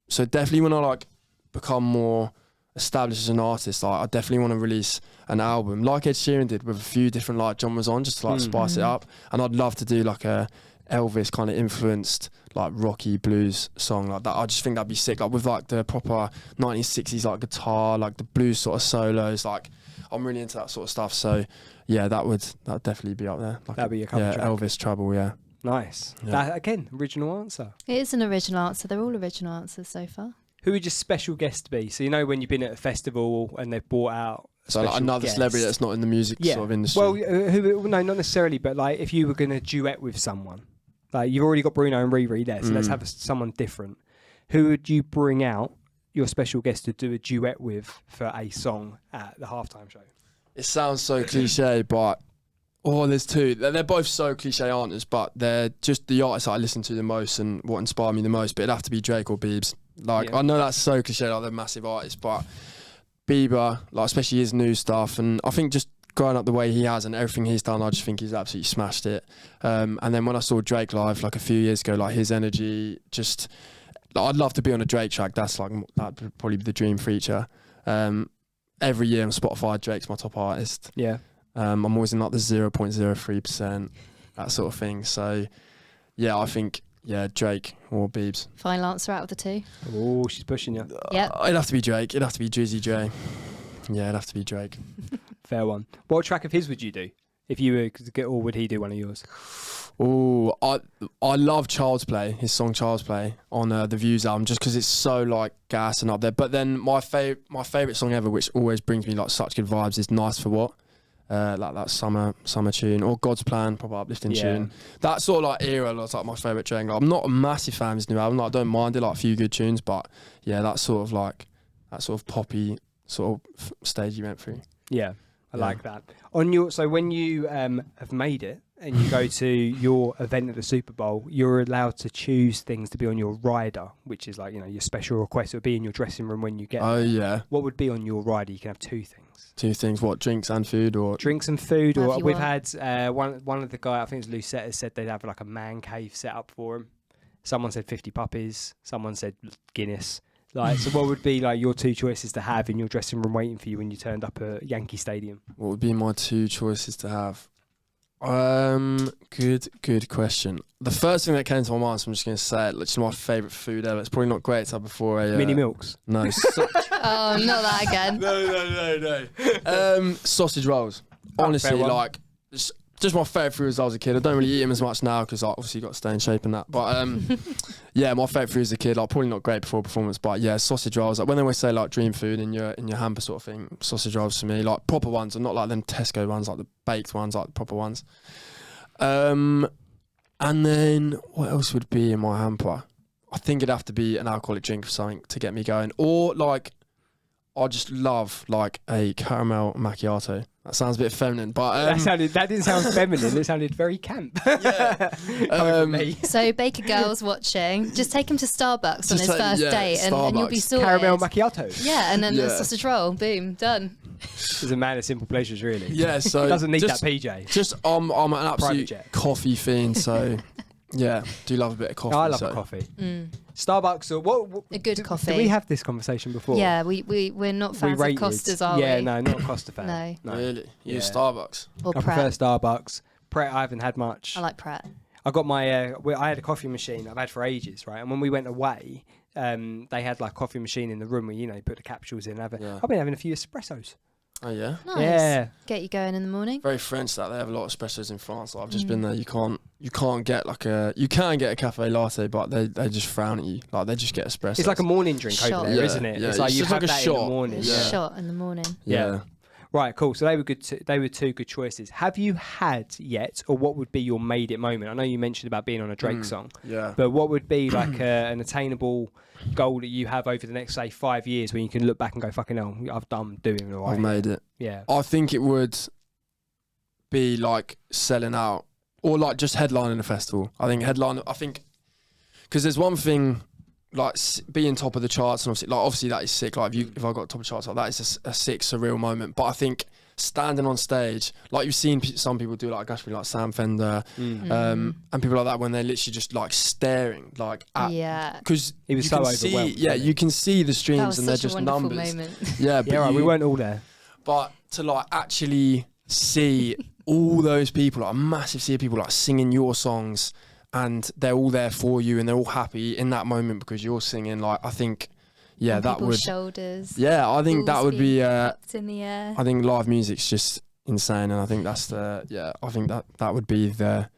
So definitely when I like become more established as an artist, like I definitely want to release an album like Ed Sheeran did with a few different like genres on, just to like spice it up. And I'd love to do like a Elvis kind of influenced like rocky blues song like that. I just think that'd be sick, like with like the proper 1960s like guitar, like the blues sort of solos. Like I'm really into that sort of stuff. So yeah, that'd definitely be up there. Like, that'd be a cover track. Elvis Trouble, yeah. Nice. Yeah. That, again, original answer. It is an original answer. They're all original answers so far. Who would your special guest be? So you know when you've been at a festival and they've brought out so like another guest. celebrity that's not in the music sort of industry. Well, no, not necessarily, but like if you were going to duet with someone, like you've already got Bruno and Riri there, so let's have someone different. Who would you bring out your special guest to do a duet with for a song at the halftime show? It sounds so cliche, but there's 2. They're both so cliche answers, but they're just the artists that I listen to the most and what inspire me the most. But it'd have to be Drake or Biebs. Like I know that's so cliche, like they're massive artists, but Bieber, like especially his new stuff, and I think just growing up the way he has and everything he's done, I just think he's absolutely smashed it. And then when I saw Drake live like a few years ago, like his energy, just like, I'd love to be on a Drake track. That'd probably be the dream feature. Every year on Spotify, Drake's my top artist. Yeah. I'm always in like the 0.03%, that sort of thing. So yeah, I think Drake or Biebs. Final answer out of the 2. Oh, she's pushing you. Yep. It'd have to be Drake. It'd have to be Drizzy J. Yeah, it'd have to be Drake. Fair one. What track of his would you do if you were to get, or would he do one of yours? Oh, I love Child's Play, his song Child's Play on the Views album, just because it's so like gas and up there. But then my favourite song ever, which always brings me like such good vibes, is Nice for What. Like that summer tune, or God's Plan, proper uplifting tune. That sort of like era was like my favourite Drake. Like, I'm not a massive fan of his new album. Like, I don't mind it, like a few good tunes, but yeah, that sort of poppy sort of stage you went through. Yeah, I like that. So when you have made it and you go to your event at the Super Bowl, you're allowed to choose things to be on your rider, which is like, you know, your special request would be in your dressing room when you get there. Yeah. What would be on your rider? You can have 2 things. 2 things, what, drinks and food? Or drinks and food, or we've want. had one of the guy, I think it's Lucetta, said they'd have like a man cave set up for him. Someone said 50 puppies, someone said Guinness. Like, so what would be like your 2 choices to have in your dressing room waiting for you when you turned up at Yankee Stadium? What would be my 2 choices to have? Good question. The first thing that came to my mind, so I'm just going to say it, it's my favourite food ever. It's probably not great to have before a... Mini Milks? No. Oh, not that again. No. Sausage rolls. Honestly, like, just my favourite food as I was a kid. I don't really eat them as much now because I obviously got to stay in shape and that. But yeah, my favourite food as a kid, like probably not great before performance, but yeah, sausage rolls. Like when they always say like dream food in your hamper sort of thing, sausage rolls for me, like proper ones, and not like them Tesco ones, like the baked ones, like the proper ones. And then what else would be in my hamper? I think it'd have to be an alcoholic drink or something to get me going, or like I just love like a caramel macchiato. That sounds a bit feminine, but that didn't sound feminine. It sounded very camp. Yeah. So Baker Girl's watching. Just take him to Starbucks on his first date, and you'll be sorted. Caramel macchiato. Yeah, and then the sausage roll. Boom, done. He's a man of simple pleasures, really. Yeah, so doesn't need that PJ. Just I'm an absolute coffee fiend, so Yeah, do love a bit of coffee. I love a coffee. Starbucks or what? A good coffee. Did we have this conversation before? Yeah, we're not fans of Costas, are we? Yeah, no, not a Costa fan. No. Really? You use Yeah. Starbucks? Or I Pret. prefer Starbucks. Pret, I haven't had much. I like Pret. I got my. I had a coffee machine I've had for ages, right? And when we went away, they had like a coffee machine in the room where you put the capsules in. I've been having a few espressos. Oh yeah. Nice. Yeah. Get you going in the morning. Very French that they have a lot of espressos in France. Like, I've just been there. You can't get you can get a cafe latte, but they just frown at you. Like they just get espresso. It's like a morning drink Shot. over there, Yeah, isn't it? yeah. It's like It's you just have like a that shot. in the morning. A Yeah. shot in the morning. Yeah. Right, cool. So they were good. They were two good choices. Have you had yet, or what would be your made it moment? I know you mentioned about being on a Drake song, Yeah. but what would be like an attainable goal that you have over the next, say, 5 years, when you can look back and go, "Fucking hell, I'm doing all right." I've made it. Yeah. I think it would be like selling out or like just headlining a festival. I think because there's one thing like being top of the charts and obviously that is sick. Like if I got top of the charts, like that is a sick surreal moment. But I think standing on stage, like you've seen some people do, like like Sam Fender, and people like that, when they're literally just like staring, like at, Yeah. because He was so overwhelmed. Yeah, you can see the That streams was and they're such a just wonderful numbers. moment. Yeah, but Yeah, right, we weren't all there. but to like actually see all those people, like a massive sea of people, like singing your songs, and they're all there for you, and they're all happy in that moment because you're singing. Like I think, yeah, On that people's would. shoulders. Yeah, I think that balls would be. being up in the air. I think live music's just insane, and I think that's the. Yeah, I think that would be the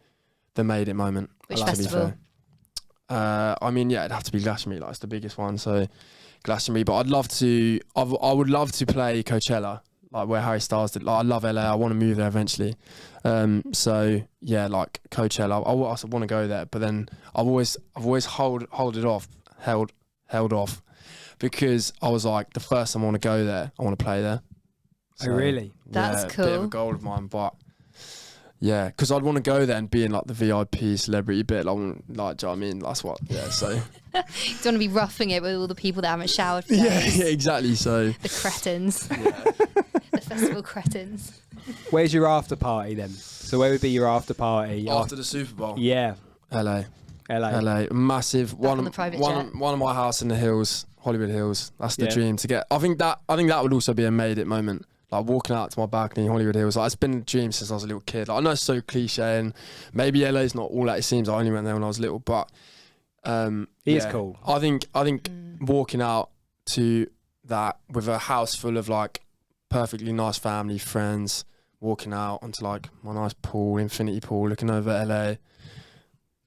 made it moment. Which to be festival? fair. I mean, yeah, it'd have to be Glastonbury. Like it's the biggest one, so Glastonbury. But I'd love to. I would love to play Coachella, like where Harry Styles did. Like I love LA. I want to move there eventually. So yeah, like Coachella. I want to go there, but then I've always held off because I was like, the first time I want to go there, I want to play there. Oh, really? That's Bit of a cool. goal of mine, but yeah, because I'd want to go there and be in like the VIP celebrity bit. Like, do you know what I mean? That's what. Yeah, so. You don't want to be roughing it with all the people that haven't showered for Yeah, days. yeah, exactly. So. The cretins. The festival cretins. Where's your after party then? So where would be your after party? After the Super Bowl. Yeah, LA. LA. Massive. on the private jet. One of my house in the hills, Hollywood Hills. That's the Yeah. dream to get. I think that would also be a made it moment. Like walking out to my balcony in Hollywood Hills. Like it's been a dream since I was a little kid. Like, I know it's so cliche, and maybe LA's not all that it seems. I only went there when I was little, but It is cool. I think walking out to that with a house full of like perfectly nice family, friends, walking out onto like my nice pool, infinity pool, looking over LA,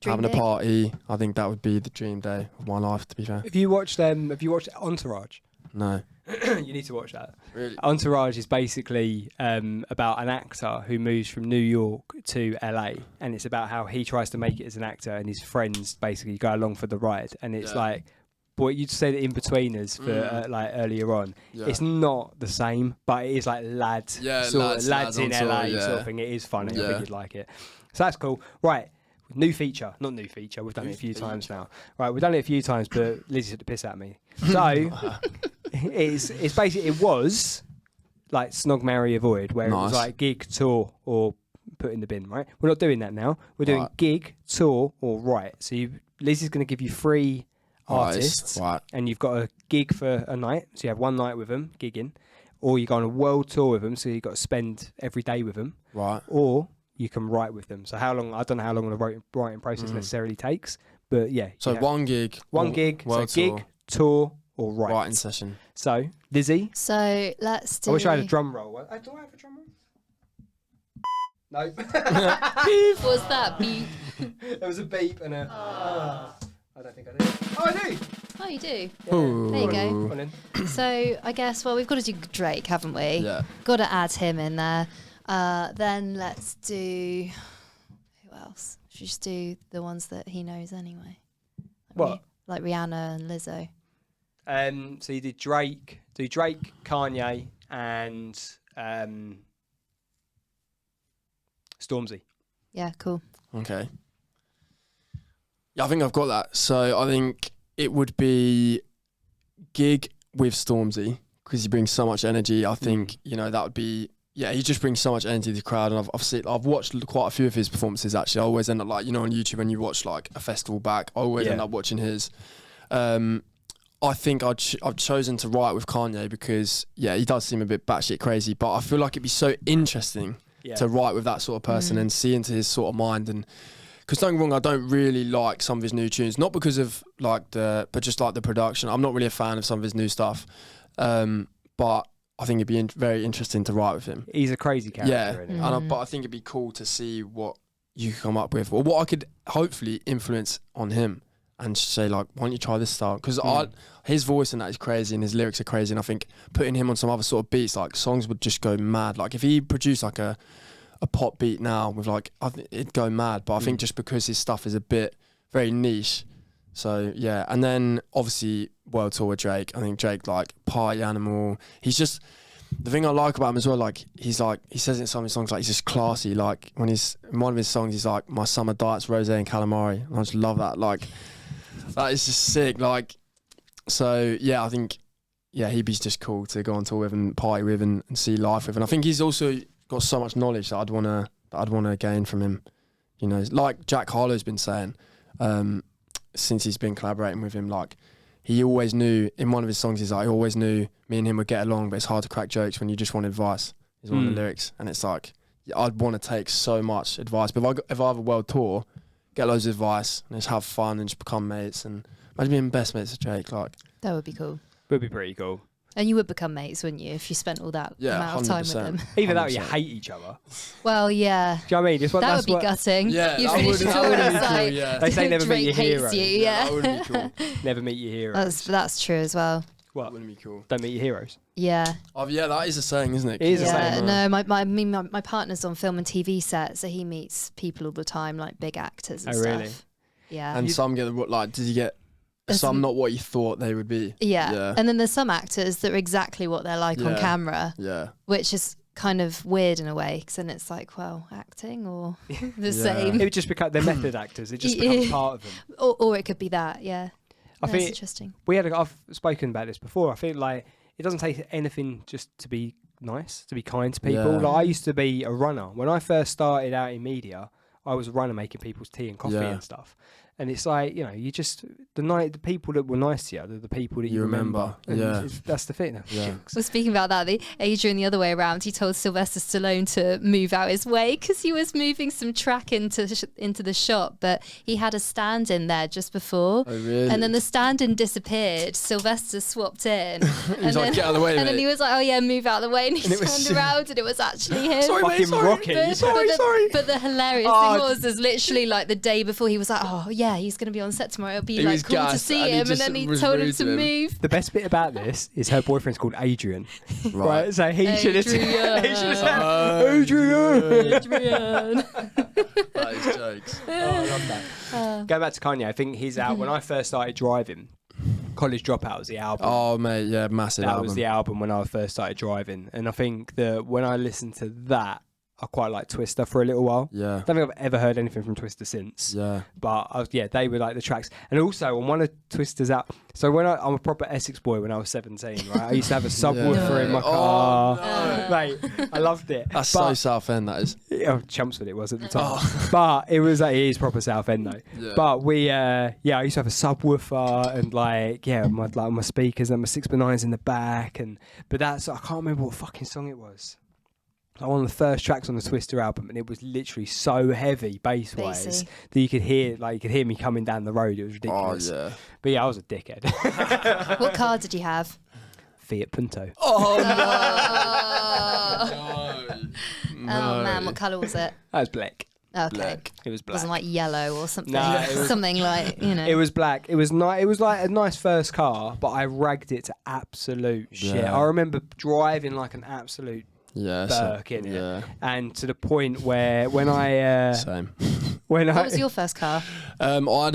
Dream having day. a party. I think that would be the dream day of my life, to be fair. Have you watched Entourage? No. You need to watch that. Really? Entourage is basically about an actor who moves from New York to LA, and it's about how he tries to make it as an actor, and his friends basically go along for the ride. And it's like, what you'd say, the in-betweeners for like earlier on. Yeah. It's not the same, but it is like lads in on LA tour, sort of thing. It is funny. I Yeah. think you'd like it. So that's cool. Right. Not new feature. We've done it a few times now. Right, we've done it a few times, but Lizzie took the piss out of me. So it's basically, it was like Snog, Marry, Avoid, where it was Nice. like gig, tour, or put in the bin. Right, we're not doing that now. We're doing Right. gig, tour, or write. So Lizzie's going to give you 3 artists, Right. and you've got a gig for a night. So you have one night with them gigging, or you go on a world tour with them. So you've got to spend every day with them, Right. or you can write with them. So how long? I don't know how long the writing process necessarily takes, but yeah. So you have one gig. one gig, so world gig, tour, or write. writing session. So Lizzie, So let's do. I wish I had a drum roll. Do I have a drum roll? No. What was that? Beep. There was a beep and a. I don't think I did. Oh, I do. Oh, you do. Ooh. There you go. Come on in. So I guess, well, we've got to do Drake, haven't we? Yeah. Got to add him in there. Then let's do. Who else? Should we just do the ones that he knows anyway? What? Like Rihanna and Lizzo. So you did Drake, Kanye, and Stormzy. Yeah, cool. Okay. Yeah, I think I've got that. So I think it would be gig with Stormzy because he brings so much energy. I think that would be yeah, he just brings so much energy to the crowd, and I've watched quite a few of his performances. Actually, I always end up like, you know, on YouTube when you watch like a festival back, I always end up watching his. I think I've chosen to write with Kanye because he does seem a bit batshit crazy, but I feel like it'd be so interesting to write with that sort of person and see into his sort of mind. And because don't get me wrong, I don't really like some of his new tunes, not because of but just like the production. I'm not really a fan of some of his new stuff, but I think it'd be very interesting to write with him. He's a crazy character. But I think it'd be cool to see what you come up with, or what I could hopefully influence on him, and say like, why don't you try this style? Because his voice and that is crazy, and his lyrics are crazy, and I think putting him on some other sort of beats, like songs would just go mad. Like if he produced like a pop beat now with like, it'd go mad. But I think just because his stuff is a bit very niche. So yeah, and then obviously world tour with Drake. I think Drake, like party animal. He's just, the thing I like about him as well, like he says in some of his songs, like he's just classy. Like when he's in one of his songs, he's like, my summer diet's rosé and calamari. And I just love that. Like that is just sick. Like, so yeah, I think he'd be just cool to go on tour with and party with and see life with. And I think he's also got so much knowledge that I'd wanna gain from him. You know, like Jack Harlow's been saying. Since he's been collaborating with him, like he always knew in one of his songs, he's like, I always knew me and him would get along, but it's hard to crack jokes when you just want advice. Is one of the lyrics, and it's like I'd want to take so much advice, but if I have a world tour, get loads of advice and just have fun and just become mates, and imagine being best mates with Jake. Like that would be cool. Would be pretty cool. And you would become mates, wouldn't you, if you spent all that amount of time with them? Either that or you hate each other. Well, yeah. Do you know what I mean? That would be gutting. Yeah, you finish the tour and it's like, they say never meet your Drake hero. hates you, that wouldn't be cool. Never meet your heroes. That's true as well. What? That wouldn't be cool. Don't meet your heroes. Yeah. Oh yeah, that is a saying, isn't it? It is a saying. No, my partner's on film and TV sets, so he meets people all the time, like big actors and stuff. Really? Yeah. And some get did you get some not what you thought they would be? Yeah. And then there's some actors that are exactly what they're like on camera. Yeah. Which is kind of weird in a way, because then it's like, well, acting or the same. It would just become, they're method actors. It just becomes part of them. Or it could be that, yeah. I think that's interesting. I've spoken about this before. I feel like it doesn't take anything just to be nice, to be kind to people. Like I used to be a runner. When I first started out in media, I was a runner making people's tea and coffee and stuff. And it's like, you know, you just, the people that were nice to you, the people that you remember. Yeah. That's the thing. Yeah. Well, speaking about that, Adrian the other way around, he told Sylvester Stallone to move out his way because he was moving some track into the shop, but he had a stand-in there just before. Oh, really? And then the stand-in disappeared. Sylvester swapped in. He was like, get out of the way, And mate. then he was like, oh yeah, move out of the way. And he turned around and it was actually him. Sorry, mate, Fucking Rocky. Sorry. But the hilarious thing was literally like the day before he was like, oh yeah, he's going to be on set tomorrow. It'll be He like was cool to gassed, see and he him. And just then he was told him rude to to him. move. The best bit about this is her boyfriend's called Adrian. Right. So he should have said, Adrian. Adrian. That is jokes. Oh, I love that. Going back to Kanye, I think he's out when I first started driving. College Dropout was the album. Oh mate, yeah, massive album. That was the album when I first started driving, and I think that when I listened to that, I quite liked Twister for a little while. Yeah. I don't think I've ever heard anything from Twister since. Yeah. But they were like the tracks. And also on one of Twister's out. So when I'm a proper Essex boy when I was 17, right? I used to have a subwoofer in my car. No. Mate, I loved it. That's so Southend, that is. Chelmsford it was at the time. But it was like, it is proper Southend though. Yeah. But we, I used to have a subwoofer and my speakers and my 6x9s in the back. But I can't remember what fucking song it was. Like one of the first tracks on the Twister album, and it was literally so heavy bass-wise that you could hear me coming down the road. It was ridiculous. Oh, yeah. But yeah, I was a dickhead. What car did you have? Fiat Punto. Oh no. Oh man, what colour was it? That was black. Okay. Black. It was It black. wasn't like yellow or something. No, it was- something like, you know. It was black. It was nice. It was like a nice first car, but I ragged it to absolute shit. Yeah. I remember driving like an absolute Yeah. Burke in it, Yeah. and to the point where when I Same. What was your first car? I had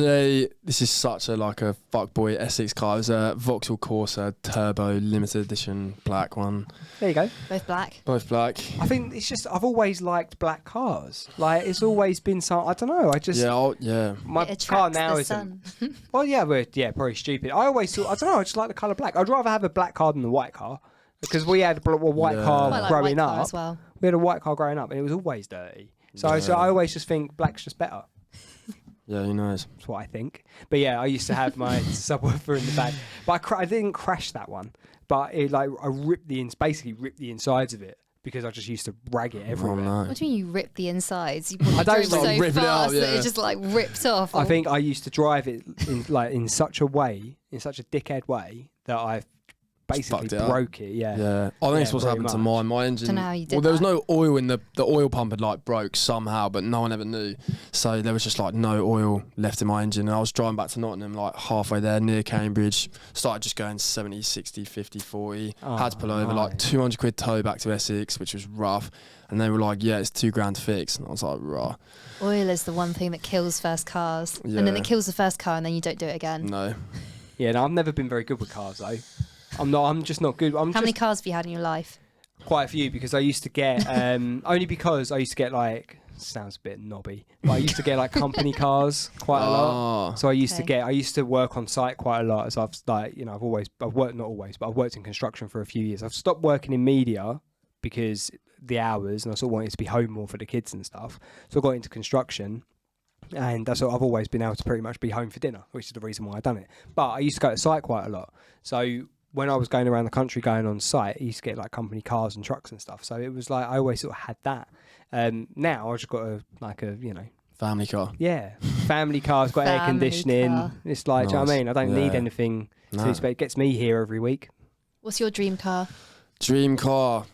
this is such a fuckboy Essex car. It was a Vauxhall Corsa Turbo limited edition black one. there you go. Both black. Both black. I think it's just I've always liked black cars. Like it's always been some. I don't know. I just my It car attracts now the isn't. sun. Well, yeah, probably stupid. I always thought I don't know. I just like the color black. I'd rather have a black car than a white car. Because we had a white car Quite like growing white car up. as well. We had a white car growing up, and it was always dirty. So I always just think black's just better. Yeah, who knows? That's what I think. But yeah, I used to have my subwoofer in the back, but I didn't crash that one. But I basically ripped the insides of it because I just used to rag it everywhere. Oh, no. What do you mean you ripped the insides? You I don't drove so like ripping it up, fast that yeah. it just like ripped off. I think I used to drive it in such a dickhead way that I basically fucked it up. broke it. Yeah. Yeah, I think it's what's very happened to much. mine. My engine. Dunno how you did Well, there was that. no oil in the oil pump had like broke somehow, but no one ever knew. So there was just like no oil left in my engine. And I was driving back to Nottingham like halfway there near Cambridge. Started just going 70, 60, 50, 40. Had to pull over no. like 200 quid tow back to Essex, which was rough. And they were like, yeah, it's £2,000 to fix. And I was like, rah. Oil is the one thing that kills first cars, and then Yeah. it kills the first car, and then you don't do it again. No. Yeah. No, I've never been very good with cars though. I'm just not good. How many cars have you had in your life? Quite a few because I used to get only because I used to get like sounds a bit knobby, but I used to get like company cars quite a lot. So I used to work on site quite a lot. As I've I've worked not always, but I've worked in construction for a few years. I've stopped working in media because the hours, and I sort of wanted to be home more for the kids and stuff. So I got into construction. And that's what I've always been able to pretty much be home for dinner, which is the reason why I've done it. But I used to go to site quite a lot. So when I was going around the country going on site, I used to get like company cars and trucks and stuff. So it was like I always sort of had that. Now I've just got a Family car. yeah, family car's got air Family conditioning. car. It's like, do you know what I mean? I don't need Yeah. anything No. but it gets me here every week. What's your dream car? Dream car.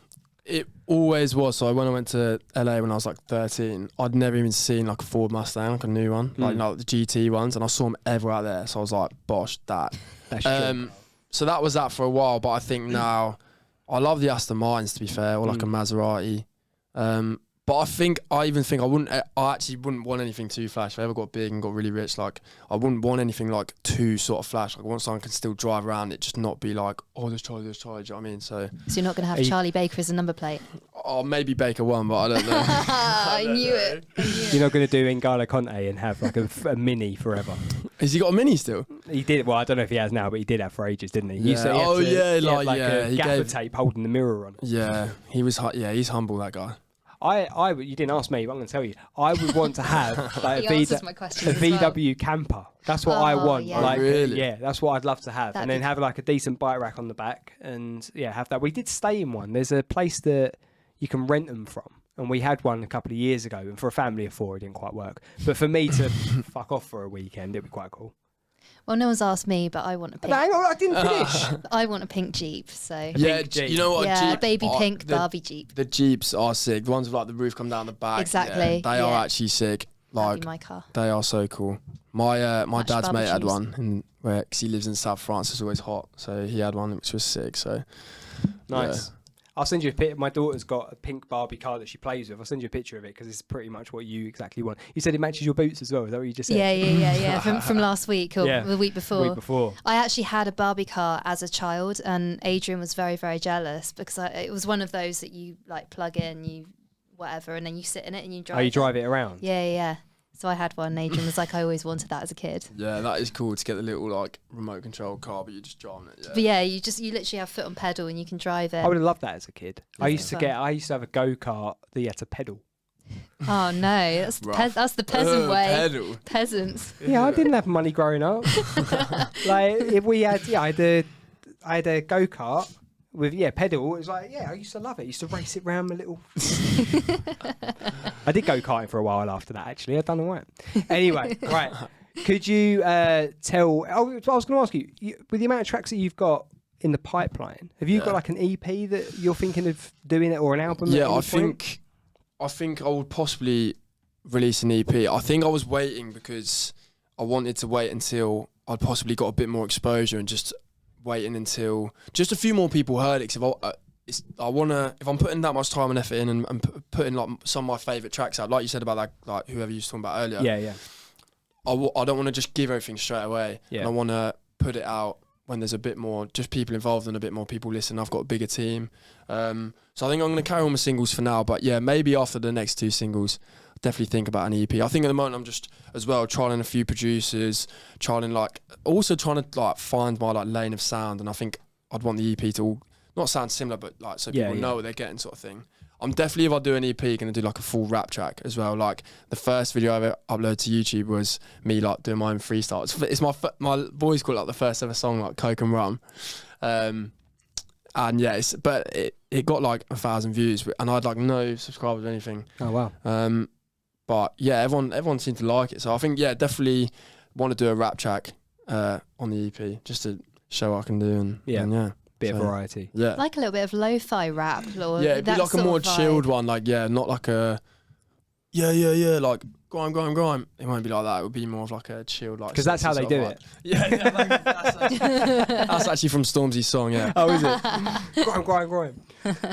It always was. So when I went to LA when I was like 13, I'd never even seen like a Ford Mustang, like a new one, like the GT ones, and I saw them everywhere out there. So I was like, bosh, that. That's true. So that was that for a while, but I think now I love the Aston Martins, to be fair, or like a Maserati. But I actually wouldn't want anything too flash. If I ever got big and got really rich, like I wouldn't want anything like too sort of flash. Like I want someone who can still drive around it, just not be like, oh, this Charlie, do you know what I mean? So you're not going to have Charlie Baker as a number plate? oh, maybe Baker 1, but I don't know. I knew it. You're not going to do N'Golo Conte and have like a Mini forever. Has he got a Mini still? He did. Well, I don't know if he has now, but he did have for ages, didn't he? Yeah. So he had a he gaffer gave tape holding the mirror on. Yeah, he was. He's humble, that guy. You didn't ask me, but I'm going to tell you. I would want to have like He answers my questions a as well. VW camper. That's what I want. yeah. Like, Oh, really? yeah, that's what I'd love to have. That'd and then be- have like a decent bike rack on the back, and yeah, have that. We did stay in one. There's a place that you can rent them from, and we had one a couple of years ago. And for a family of 4, it didn't quite work. But for me to fuck off for a weekend, it'd be quite cool. Well, no one's asked me, but I want a pink. No, hang on, I didn't finish. I want a pink Jeep. So Yeah, pink Jeep. you know what? yeah, Jeep, baby oh, pink the, Barbie Jeep. The Jeeps are sick. The ones with like the roof come down the back. Exactly, Yeah, they are yeah. actually sick. That'd Like be my car. they are so cool. My Match dad's mate had barbecues. one, because he lives in South France. It's always hot, so he had one which was sick. So Nice. yeah. I'll send you a picture. My daughter's got a pink Barbie car that she plays with. I'll send you a picture of it because it's pretty much what you exactly want. You said it matches your boots as well. Is that what you just said? Yeah. From last week or Yeah. the week before. The week before. I actually had a Barbie car as a child, and Adrian was very, very jealous because it was one of those that you like plug in, you whatever, and then you sit in it and you drive. Oh, you drive it around? Yeah. So I had one. And Adrian was like, I always wanted that as a kid. Yeah, that is cool to get the little like remote control car, but you just drive it. Yeah. But yeah, you literally have foot on pedal and you can drive it. I would have loved that as a kid. I Yeah. used to have a go-kart that you had to pedal. Oh no, that's Rough. that's the peasant way. Pedal. Peasants. Yeah, I didn't have money growing up. Like if we had, I had a go-kart with pedal. It was like, I used to love it. I used to race it round my little. I did go karting for a while after that. Actually, I've done all right. Anyway, right. Could you tell? I was going to ask you, with the amount of tracks that you've got in the pipeline, have you got like an EP that you're thinking of doing it, or an album? Yeah, at any I point? think I would possibly release an EP. I think I was waiting because I wanted to wait until I'd possibly got a bit more exposure and just waiting until just a few more people heard it. 'Cause if I'm putting that much time and effort in and putting like some of my favourite tracks out, like you said about that, like whoever you was talking about earlier. Yeah. I don't want to just give everything straight away. Yeah. And I want to put it out when there's a bit more just people involved and a bit more people listen. I've got a bigger team. So I think I'm going to carry on my singles for now. But yeah, maybe after the next 2 singles, definitely think about an EP. I think at the moment I'm just as well trialing a few producers, trying to like find my like lane of sound. And I think I'd want the EP to not sound similar, but like so Yeah, people yeah. know what they're getting, sort of thing. I'm definitely, if I do an EP, going to do like a full rap track as well. Like the first video I ever uploaded to YouTube was me like doing my own freestyle. It's my boys call it like the first ever song, like Coke and Rum. And yeah, it got like 1,000 views, and I had like no subscribers or anything. Oh wow. But yeah, everyone seemed to like it. So I think, yeah, definitely want to do a rap track on the EP just to show what I can do. And yeah. Bit of variety. Yeah. Like a little bit of lo-fi rap. Or Yeah, it'd be that like a sort more of vibe. chilled one. Like, yeah, not like a, like grime. It won't be like that. It would be more of like a chilled, like. Because that's how they do sort of it. Yeah, that's actually from Stormzy's song, yeah. Oh, is it? Grime.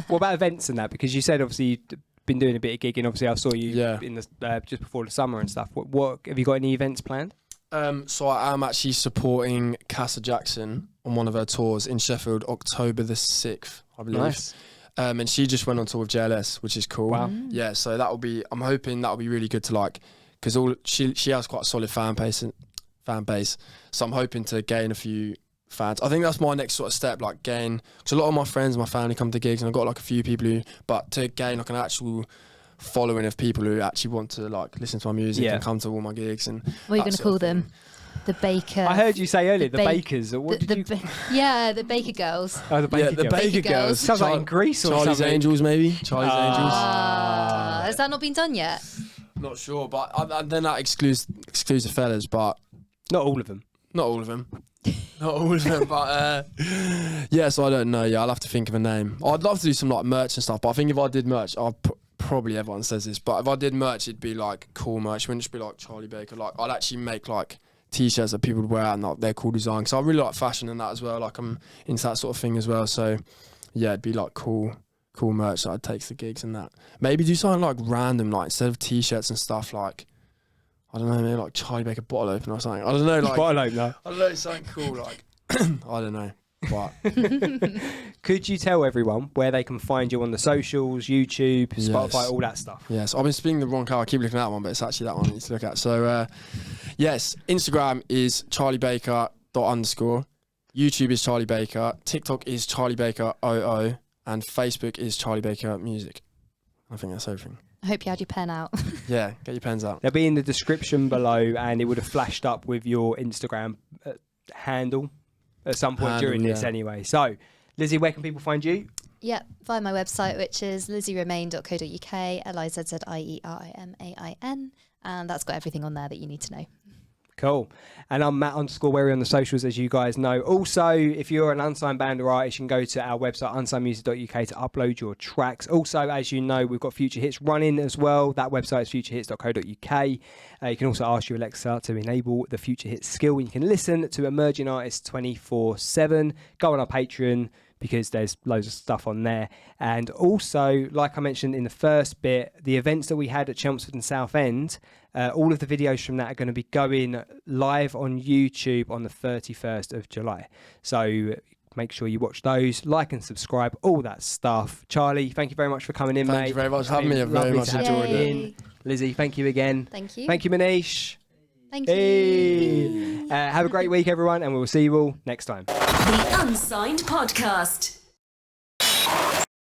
What about events and that? Because you said obviously you've been doing a bit of gigging. Obviously, I saw you in the just before the summer and stuff. What have you got any events planned? So I am actually supporting Casa Jackson on one of her tours in Sheffield, October the 6th, I believe. Nice. And she just went on tour with JLS, which is cool. Wow. Yeah, so I'm hoping that'll be really good to like, because she has quite a solid fan base. So I'm hoping to gain a few fans. I think that's my next sort of step, like gain, because a lot of my friends, my family come to gigs, and I've got like a few people but to gain like an actual following of people who actually want to like listen to my music and come to all my gigs. And what are you going to call them? The Baker. I heard you say earlier the Bakers. Or what did you? Yeah, the Baker Girls. Oh, the Baker the Girls. Baker Girls. Sounds like in Greece or Charlie's something. Angels, maybe. Charlie's Angels. Has that not been done yet? Not sure, but then that excludes the fellas, but Not all of them. not all of them. Not all of them, but yeah. So I don't know. Yeah, I'll have to think of a name. I'd love to do some like merch and stuff, but I think if I did merch, probably everyone says this, but if I did merch, it'd be like cool merch. It wouldn't just be like Charlie Baker. Like I'd actually make like t-shirts that people would wear and like they're cool design. Because I really like fashion and that as well. Like I'm into that sort of thing as well. So yeah, it'd be like cool merch that I'd take to the gigs and that. Maybe do something like random, like instead of t-shirts and stuff, like I don't know, maybe like Charlie Baker bottle opener or something. I don't know, like Bottle opener. I don't know, something cool, like I don't know. But could you tell everyone where they can find you on the socials, YouTube, Spotify, all that stuff? Yes, I've been speaking the wrong car. I keep looking at that one, but it's actually that one I need to look at. So yes, Instagram is charliebaker._. YouTube is Charlie Baker. TikTok is Charlie Baker 00, and Facebook is Charlie Baker Music. I think that's everything. I hope you had your pen out. Yeah, get your pens out. They'll be in the description below, and it would have flashed up with your Instagram handle at some point during this anyway. So, Lizzie, where can people find you? Yep, via my website, which is lizzieromain.co.uk, LIZZIERMAIN, and that's got everything on there that you need to know. Cool. And I'm Matt_Wherry on the socials, as you guys know. Also, if you're an unsigned band or artist, you can go to our website, unsignedmusic.uk, to upload your tracks. Also, as you know, we've got Future Hits running as well. That website is futurehits.co.uk. You can also ask your Alexa to enable the Future Hits skill. You can listen to emerging artists 24/7. Go on our Patreon, because there's loads of stuff on there. And also, like I mentioned in the first bit, the events that we had at Chelmsford and Southend, all of the videos from that are going to be going live on YouTube on the 31st of July. So make sure you watch those, like and subscribe, all that stuff. Charlie, thank you very much for coming in, mate. Thank you very much for having me. I very much enjoyed it. Lizzie, thank you again. Thank you. Thank you, Manish. Thank Hey. you. Have a great week, everyone, and we will see you all next time. The Unsigned Podcast.